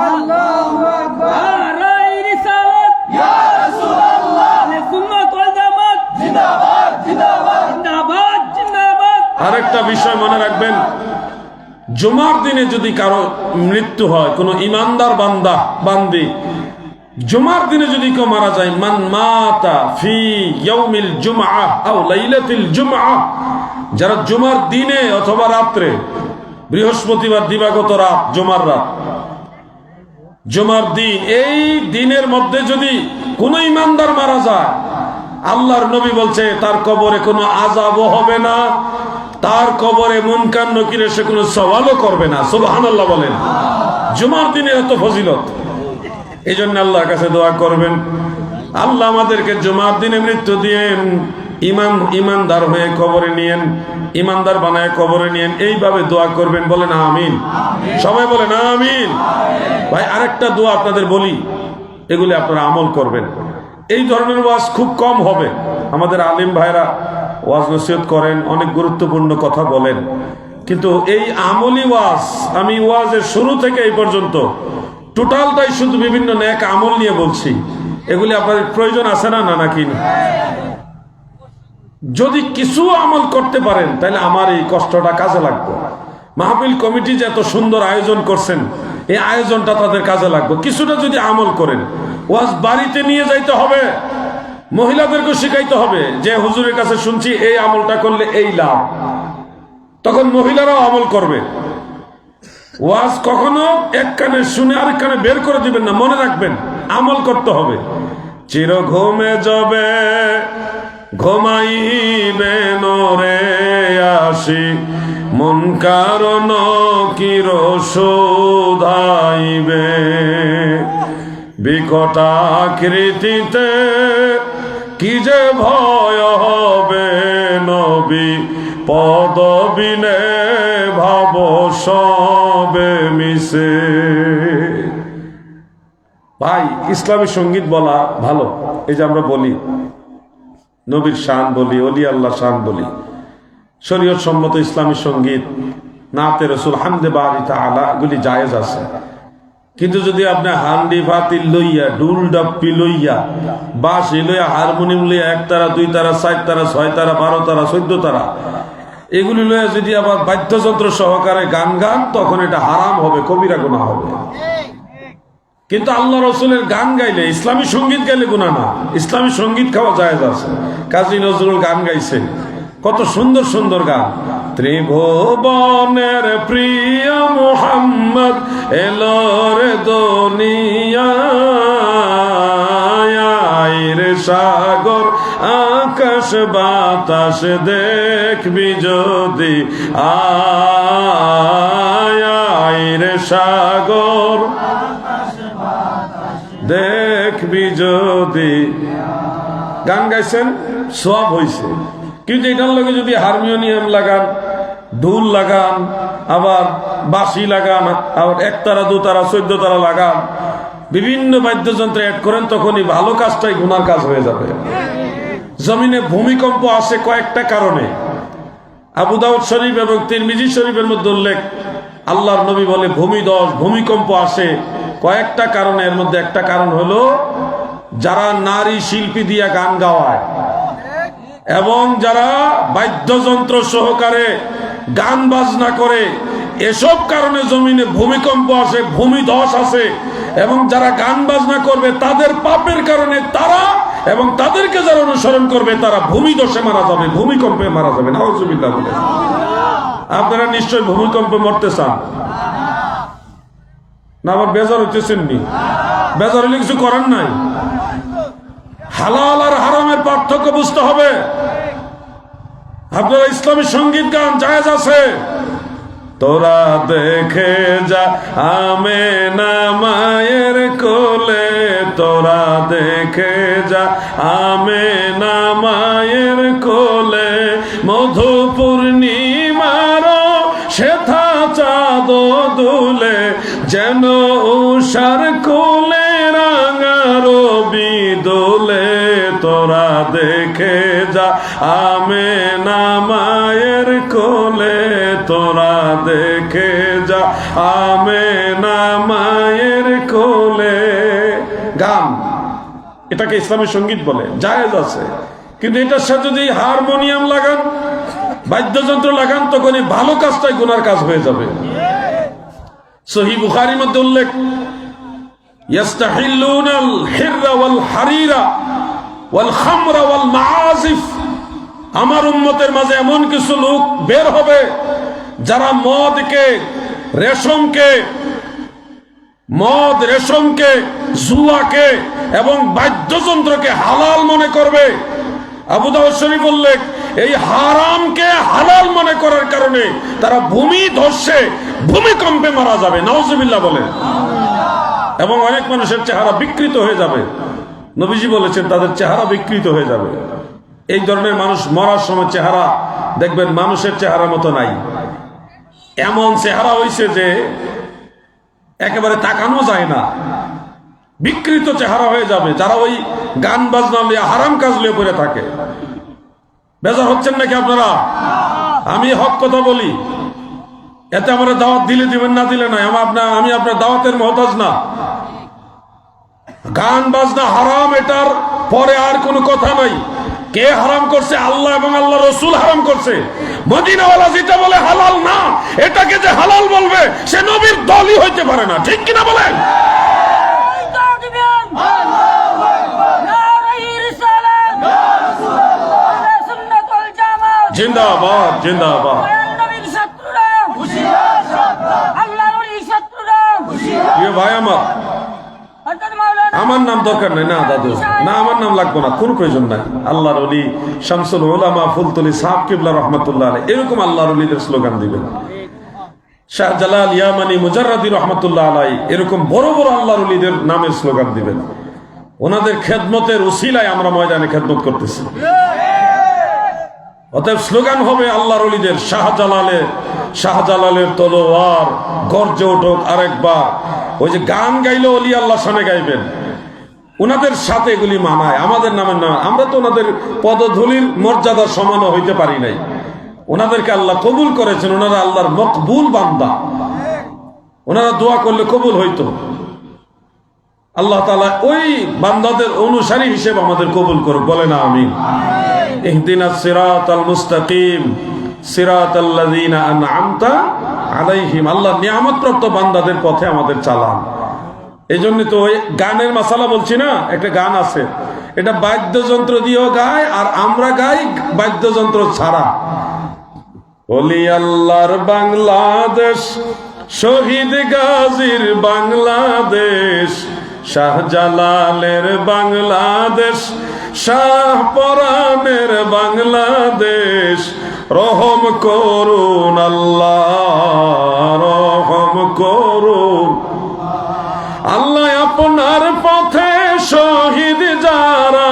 আল্লাহু আকবার। নারায়ে রিসালাত ইয়া রাসূলুল্লাহ, সুন্নাত ওয়াল জামাত জিন্দাবাদ জিন্দাবাদ জিন্দাবাদ জিন্দাবাদ। আরেকটা বিষয় মনে রাখবেন, জুমার দিনে যদি কারো মৃত্যু হয়, কোন ইমানদার বান্দা বান্দি, জুমার দিনে যদি কেউ মারা যায়, মান মাতা ফি ইয়াউমিল জুমআহ আও লাইলাতিল জুমআহ, যারা জুমার দিনে অথবা রাত্রে, বৃহস্পতিবার দিবাগত রাত, জুমার রাত, জুমার দিন, এই দিনের মধ্যে যদি কোন ইমানদার মারা যায়, আল্লাহর নবী বলছে তার কবরে কোনো আযাবও হবে না, তার কবরে মুনকার নকির এসে কোনো সওয়ালও করবে না। সুবহানাল্লাহ বলেন। জুমার দিনের এত ফজিলত, এই জন্য আল্লাহর কাছে দোয়া করবেন, আল্লাহ আমাদেরকে জুমার দিনে মৃত্যু দিয়েন, ইমানদার হয়ে কবরে নিয়েন, ইমানদার বানায় কবরে নিয়েন, এইভাবে দোয়া করবেন। বলেন আমিন। সবাই বলেন আমিন। ভাই আরেকটা দোয়া আপনাদের বলি, এগুলি আপনারা আমল করবেন। এই ধরনের ওয়াজ খুব কম হবে। আমাদের আলিম ভাইরা ওয়াজ নসিহত করেন, অনেক গুরুত্বপূর্ণ কথা বলেন, কিন্তু এই আমলি ওয়াজ আমি ওয়াজের শুরু থেকে এই পর্যন্ত টোটালটাই শুধু বিভিন্ন নেক আমল নিয়ে বলছি। এগুলি আপনাদের প্রয়োজন আছে না নাকি? যদি কিছু আমল করতে পারেন তাহলে আমার এই কষ্টটা কাজে লাগবে। মাহফিল কমিটি যে এত সুন্দর আয়োজন করছেন, এই আয়োজনটা তাদের কাজে লাগবে। কিছুটা যদি আমল করেন, ওয়াজ বাড়িতে নিয়ে যাইতে হবে, মহিলাদেরকে শিখাইতে হবে যে হুজুরের কাছে শুনছি এই আমলটা করলে এই লাভ, তখন মহিলারাও আমল করবে। ওয়াজ কখনো এক কানে শুনে আরেক কানে বের করে দিবেন না, মনে রাখবেন আমল করতে হবে। চির ঘুমে যাবে ঘুমাইবে নরে আসি, মন কারণ কির শোধাইবে, বিকটাকৃতিতে কি যে ভয় হবে, নবী পদবিনে ভাব সবে মিশে। ভাই ইসলামী সঙ্গীত বলা ভালো, এই যে আমরা বলি নবীর শান বলি, ওলি আল্লাহ শান বলি, শরীয়ত সম্মত ইসলামী সঙ্গীত, নাতে রসুল, হামদে বারি তাআলা, এগুলি জায়েজ আছে। কিন্তু যদি আপনি হান্ডি ফাতিল লইয়া, ডুল ডাপ্পি লইয়া, বাঁশি লইয়া, হারমোনিয়াম লইয়া, 1 তারা 2 তারা 4 তারা 6 তারা 12 তারা 14 তারা এগুলি লইয়া যদি আবার বাদ্যযন্ত্র সহকারে গান গান, তখন এটা হারাম হবে, কবিরা গুনাহ হবে। কিন্তু আল্লাহ রসুলের গান গাইলে, ইসলামী সঙ্গীত গাইলে গুনাহ না। ইসলামী সঙ্গীত খাওয়া জায়েজ আছে। কাজী নজরুল গান গাইছে, কত সুন্দর সুন্দর গান। ত্রিভুবনের প্রিয় মুহাম্মদ এলোর দুনিয়ায়, রে সাগর আকাশ বাতাস দেখবি যদি, আয় রে সাগর দেখবি যদি। গান গাইছেন, সওয়াব হইছে। কিন্তু এটার লগে যদি হারমোনিয়াম লাগান, ঢোল লাগান, আবার বাঁশি লাগান, আবার 1 তারা 2 তারা 14 তারা লাগান, বিভিন্ন বাদ্যযন্ত্র অ্যাড করেন, তখনই ভালো কাজটাই গুনার কাজ হয়ে যাবে। জমিনে ভূমিকম্প আসে কয়েকটা কারণে। আবু দাউদ শরীফ এবং তিরমিজি শরীফের মধ্যে উল্লেখ, আল্লাহর নবী বলে ভূমিকম্প আসে কয়েকটা কারণে। এর মধ্যে একটা কারণ হলো যারা নারী শিল্পী দিয়া গান গাওয়ায় এবং যারা বাদ্যযন্ত্র সহকারে গান বাজনা করে, এসব কারণে জমিনে ভূমিকম্প আসে, ভূমিধস আসে। এবং যারা গান বাজনা করবে তাদের পাপের কারণে তারা এবং তাদেরকে যারা অনুসরণ করবে তারা ভূমিধসে মারা যাবে, ভূমিকম্পে মারা যাবে। নাউজুবিল্লাহ বলে। আপনারা নিশ্চয় ভূমিকম্পে মরতে চান না? আবার বেজার হইতেছেন নি? বেজার হলে কিছু করার নাই। হালাল আর হারামের পার্থক্য বুঝতে হবে। আপনারা ইসলামী সঙ্গীত গান জায়েজ আছে। তোরা দেখে যা আমেনা মায়ের কোলে, তোরা দেখে যা আমেনা মায়ের কোলে, মধু পূর্ণিমার শ্বেতা চাঁদ দুলে, যেন উষার কোলে রাঙা রবি দোলে। তোরা দেখে যা আমেনা মায়ের কোলে, তোরা দেখে যা আমেনা মায়ের কোলে। গান, এটাকে ইসলামী সঙ্গীত বলে, জায়েজ আছে। কিন্তু এটার সাথে যদি হারমোনিয়াম লাগান, বাদ্যযন্ত্র লাগান, তখন এই ভালো কাজটাই গুনার কাজ হয়ে যাবে। সহিহ বুখারীর মধ্যে উল্লেখ, ইয়াস্তাহিল্লুনাল হিররা ওয়াল হারিরা ওয়াল খামরা ওয়াল মাআজিফ। আমার উম্মতের মাঝে এমন কিছু লোক বের হবে যারা মদকে, রেশমকে, জুয়াকে এবং বাদ্যযন্ত্রকে হালাল মনে করবে আবু দাউদ শরীফ উল্লেখ, এই হারামকে হালাল মনে করার কারণে তারা ভূমি ধসে ভূমিকম্পে মারা যাবে, নাউজুবিল্লাহ বলে। এবং অনেক মানুষের চেহারা বিকৃত হয়ে যাবে, নবীজি বলেছেন তাদের চেহারা বিকৃত হয়ে যাবে। এই ধরনের মানুষ মরার সময় চেহারা দেখবেন মানুষের চেহারা মতো নাই, এমন চেহারা হইছে যে একেবারে তাকানো যায় না, বিকৃত চেহারা হয়ে যাবে। যারা ওই গান বাজনা লিয়ে হারাম কাজ লিয়ে পড়ে থাকে, বেজার হচ্ছেন নাকি আপনারা? আমি হক কথা বলি, এতে আমরা দাওয়াত দিলে দিবেন, না দিলে নাই, আমি আপনার দাওয়াতের মহতাজ না। গান বাজনা হারাম, এটার পরে আর কোনো কথা নাই। কে হারাম করছে? আল্লাহ এবং আল্লাহ রসুল হারাম করছে। মদিনাওয়ালা যেটা বলে হালাল না, এটাকে যে হালাল বলবে সে নবীর দলই হইতে পারে না, ঠিক কিনা বলেন? জিন্দাবাদ, জিন্দাবাদ। ভাই আমার নাম দরকার নাই, না দাদু, না আমার নাম লাগবে না, কোন প্রয়োজন নাই। আল্লাহর ওলি শামসুল উলামা ফুলতলি সাহেব কিবলা রহমাতুল্লাহ আলাইহি এরকম আল্লাহর ওলিদের স্লোগান দিবেন। শাহজালাল ইয়ামানি মুজাররাদি রহমাতুল্লাহ আলাইহি এরকম বড় বড় আল্লাহর ওলিদের নামের স্লোগান দিবেন। ওনাদের খেদমতের উসিলায় আমরা ময়দানে খেদমত করতেছি। অতএব স্লোগান হবে আল্লাহর ওলিদের, শাহজালালের তলোয়ার গর্জে উঠুক আরেকবার। ওই যে গান গাইলে অলি আল্লাহ শানে গাইবেন, ওনাদের সাথে এগুলি মানায়, আমাদের নামের না। আমরা তো ওনাদের পদধূলির মর্যাদার সমানও হইতে পারি নাই। ওনাদেরকে আল্লাহ কবুল করেছেন, ওনারা আল্লাহর মকবুল বান্দা, ওনারা দোয়া করলে কবুল হইতো। আল্লাহ তাআলা ওই বান্দাদের অনুসারী হিসেবে আমাদের কবুল করুক, বলে না আমিন। ইহদিনাস সিরাতাল মুস্তাকিম সিরাতাল্লাযীনা আন'আমতা আলাইহিম। আল্লাহ নিয়ামতপ্রাপ্ত বান্দাদের পথে আমাদের চালান। এই জন্য তো ওই গানের মাসালা বলছি না, একটা গান আছে, এটা বাদ্যযন্ত্র দিয়েও গায় আর আমরা গাই বাদ্যযন্ত্র ছাড়া। ওলি আল্লাহর বাংলাদেশ, শহীদ গাজীর বাংলাদেশ, শাহজালালের বাংলাদেশ, শাহপরানের বাংলাদেশ, রহম করুন আল্লাহ, রহম করুন আল্লাহ। আপনার পথে শহীদ যারা,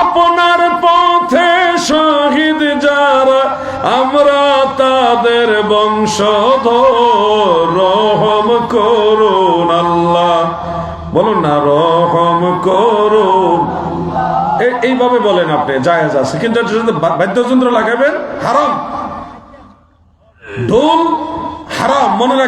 আপনার পথে শহীদ যারা, আমরা তাদের বংশধর, রহম করুন আল্লাহ। বলুন না, রহম করুন। এইভাবে বলেন আপনি, জায়েজ আছে, কিন্তু বাদ্যযন্ত্র লাগাবেন হারাম, ঢোল হারাম, মনে রাখবেন।